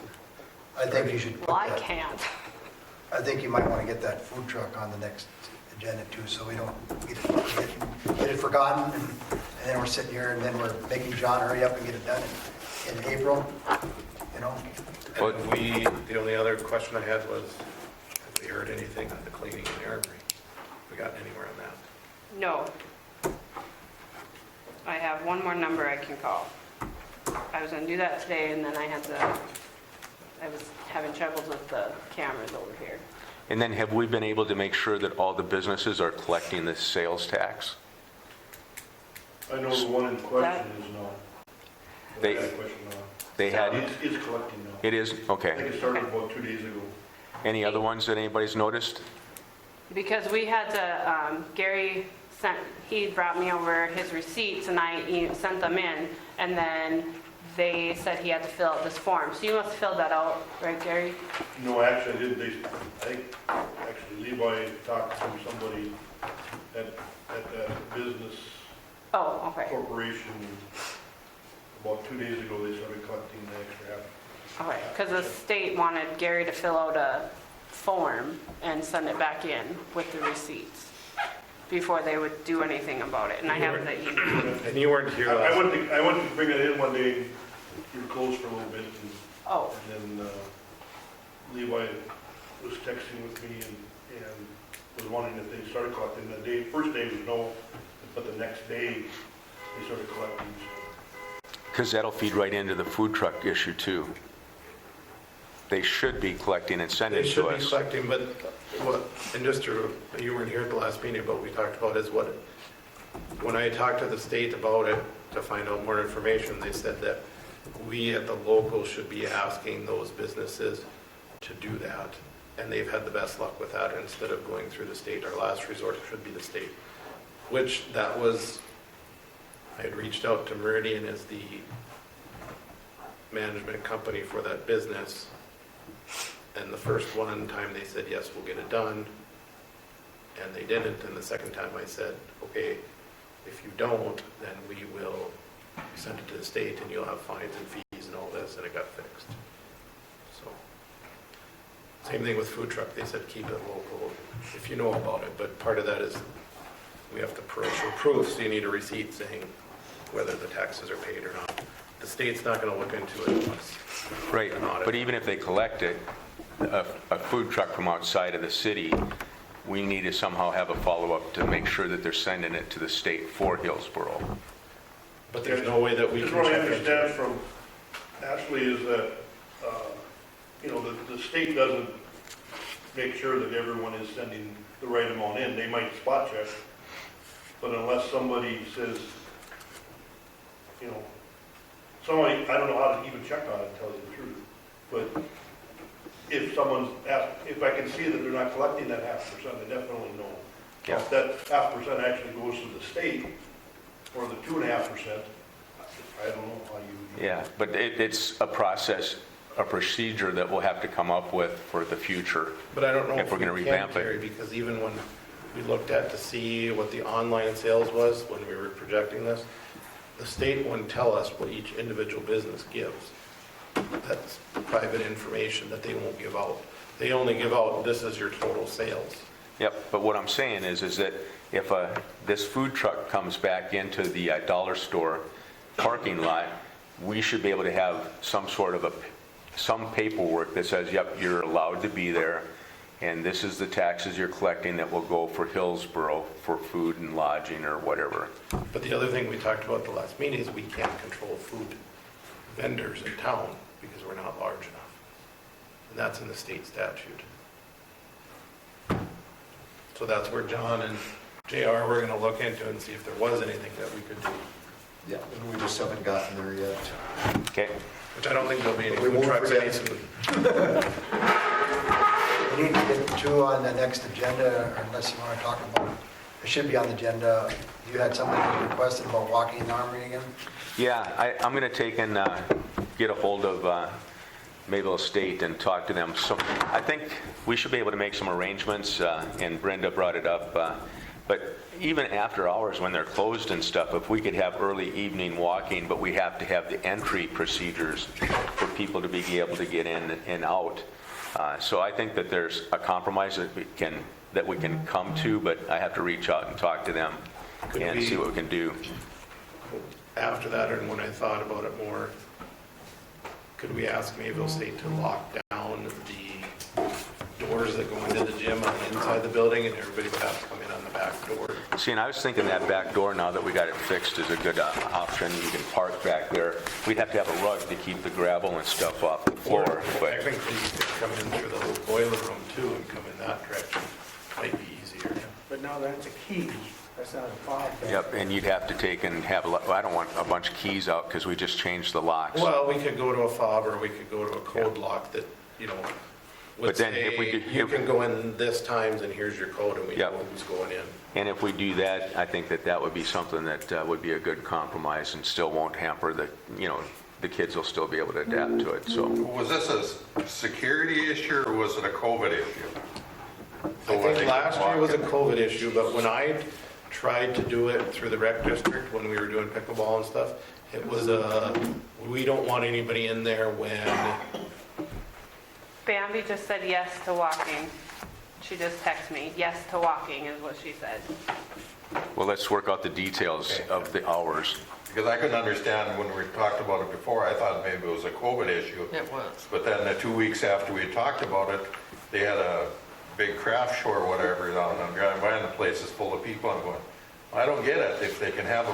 I think you should. Well, I can't. I think you might want to get that food truck on the next agenda too, so we don't get it forgotten, and then we're sitting here, and then we're making John hurry up and get it done in April, you know? And the only other question I had was, have we heard anything on the cleaning in the Armory? We got anywhere on that? No. I have one more number I can call. I was gonna do that today, and then I was having troubles with the cameras over here. And then have we been able to make sure that all the businesses are collecting the sales tax? I know the one in question is no. They- I had a question on. They had, It's collecting now. it is, I think okay. it started about 2 days ago. Any other ones that anybody's noticed? Because we had to, Gary he brought me over his receipts, and I sent them in, and then they said he had to fill out this form. So you must have filled that out, right, Gary? No, actually, I didn't. I think, actually, Levi talked to somebody at that business Oh, okay. corporation about 2 days ago. They started collecting the extra half. All right, because the state wanted Gary to fill out a form and send it back in with the receipts before they would do anything about it. And I have the email. And you weren't here I last. went to bring it in one day. You were closed for a little bit, Oh, and then Levi was texting with me and was wondering if they started collecting. The first day was no, but the next day they started collecting. Because that'll feed right into the food truck issue too. They should be collecting and sending They to should be us. collecting, but what, and just to, you weren't here at the last meeting, but we talked about is what, when I talked to the state about it to find out more information, they said that we at the local should be asking those businesses to do that. And they've had the best luck with that instead of going through the state. Our last resort should be the state, which that was, I had reached out to Meridian as the management company for that business. And the first one time they said, yes, we'll get it done. And they didn't. And the second time I said, okay, if you don't, then we will send it to the state and you'll have fines and fees and all this. And it got fixed. So, same thing with food truck. They said, keep it local if you know about it. But part of that is we have to show proof. So you need a receipt saying whether the taxes are paid or not. The state's not going to look into it unless Right, an audit. but even if they collect it, a food truck from outside of the city, we need to somehow have a follow-up to make sure that they're sending it to the state for Hillsborough. But there's no way that we can Just what I check into understand it. from Ashley is that, the state doesn't make sure that everyone is sending the right amount in. They might spot check, but unless somebody says, somebody, I don't know how to even check on it, to tell you the truth, but if someone's asked, if I can see that they're not collecting that 0.5%, I definitely know. Yeah. If that 0.5% actually goes to the state, or the 2.5%, I don't know how you. Yeah, but it's a process, a procedure that we'll have to come up with for the future. But I don't know If if we're we gonna can, revamp it. Terry, because even when we looked at to see what the online sales was, when we were projecting this, the state wouldn't tell us what each individual business gives. That's private information that they won't give out. They only give out, this is your total sales. Yep, but what I'm saying is that if this food truck comes back into the dollar store parking lot, we should be able to have some sort of some paperwork that says, yep, you're allowed to be there, and this is the taxes you're collecting that will go for Hillsborough for food and lodging or whatever. But the other thing we talked about at the last meeting is we can't control food vendors in town because we're not large enough. And that's in the state statute. So that's where John and JR were going to look into and see if there was anything that we could do. Yeah, and we just haven't gotten there yet. Okay? Which I don't think there'll be any We food won't trucks forget. any soon. We need to get two on the next agenda, or unless you want to talk about, it should be on the agenda. You had something you requested about walking the Armory again? Yeah, I'm going to take and get a hold of Mayville Estate and talk to them. So I think we should be able to make some arrangements, and Brenda brought it up. But even after hours when they're closed and stuff, if we could have early evening walking, but we have to have the entry procedures for people to be able to get in and out. So I think that there's a compromise that we can come to, but I have to reach out and talk to them and see what we can do. After that, and when I thought about it more, could we ask Mayville State to lock down the doors that go into the gym on the inside the building, and everybody would have to come in on the back door? See, and I was thinking that back door, now that we got it fixed, is a good option. You can park back there. We'd have to have a rug to keep the gravel and stuff off the floor. But Technically, you could come in through the little boiler room too and come in that direction. Might be easier. But now that's a key. That's not a fob. Yep, and you'd have to take and have, I don't want a bunch of keys out because we just changed the locks. Well, we could go to a fob or we could go to a code lock that, would But then if we say, do- you can go in this times and here's your code and we Yep. know who's going in. And if we do that, I think that would be something that would be a good compromise and still won't hamper the, the kids will still be able to adapt to it, so. Was this a security issue or was it a COVID issue? I think last year was a COVID issue, but when I tried to do it through the rec district, when we were doing pickleball and stuff, it was we don't want anybody in there when, Bambi just said yes to walking. She just texted me, yes to walking is what she said. Well, let's work out the details of the hours. Because I couldn't understand when we talked about it before, I thought maybe it was a COVID issue. It was. But then the 2 weeks after we talked about it, they had a big craft show or whatever down. I'm driving by and the place is full of people. I'm going, I don't get it. If they can have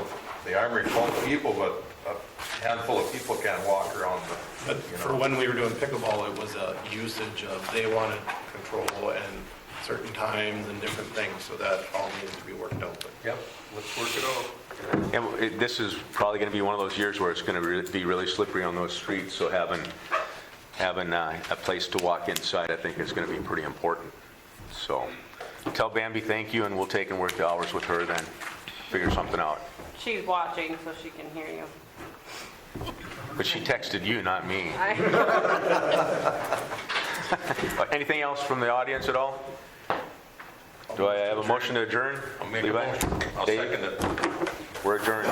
the Armory full of people, but a handful of people can't walk around. but for when we were doing pickleball, it was a usage of, they wanted control and certain times and different things, so that all needs to be worked out. But Yep, let's work it out. And this is probably going to be one of those years where it's going to be really slippery on those streets, so having a place to walk inside, I think, is going to be pretty important. So tell Bambi thank you, and we'll take and work the hours with her then, figure something out. She's watching, so she can hear you. But she texted you, not me. Anything else from the audience at all? Do I have a motion to adjourn? I'll make a Levi? motion. I'll Dave? second it. We're adjourned.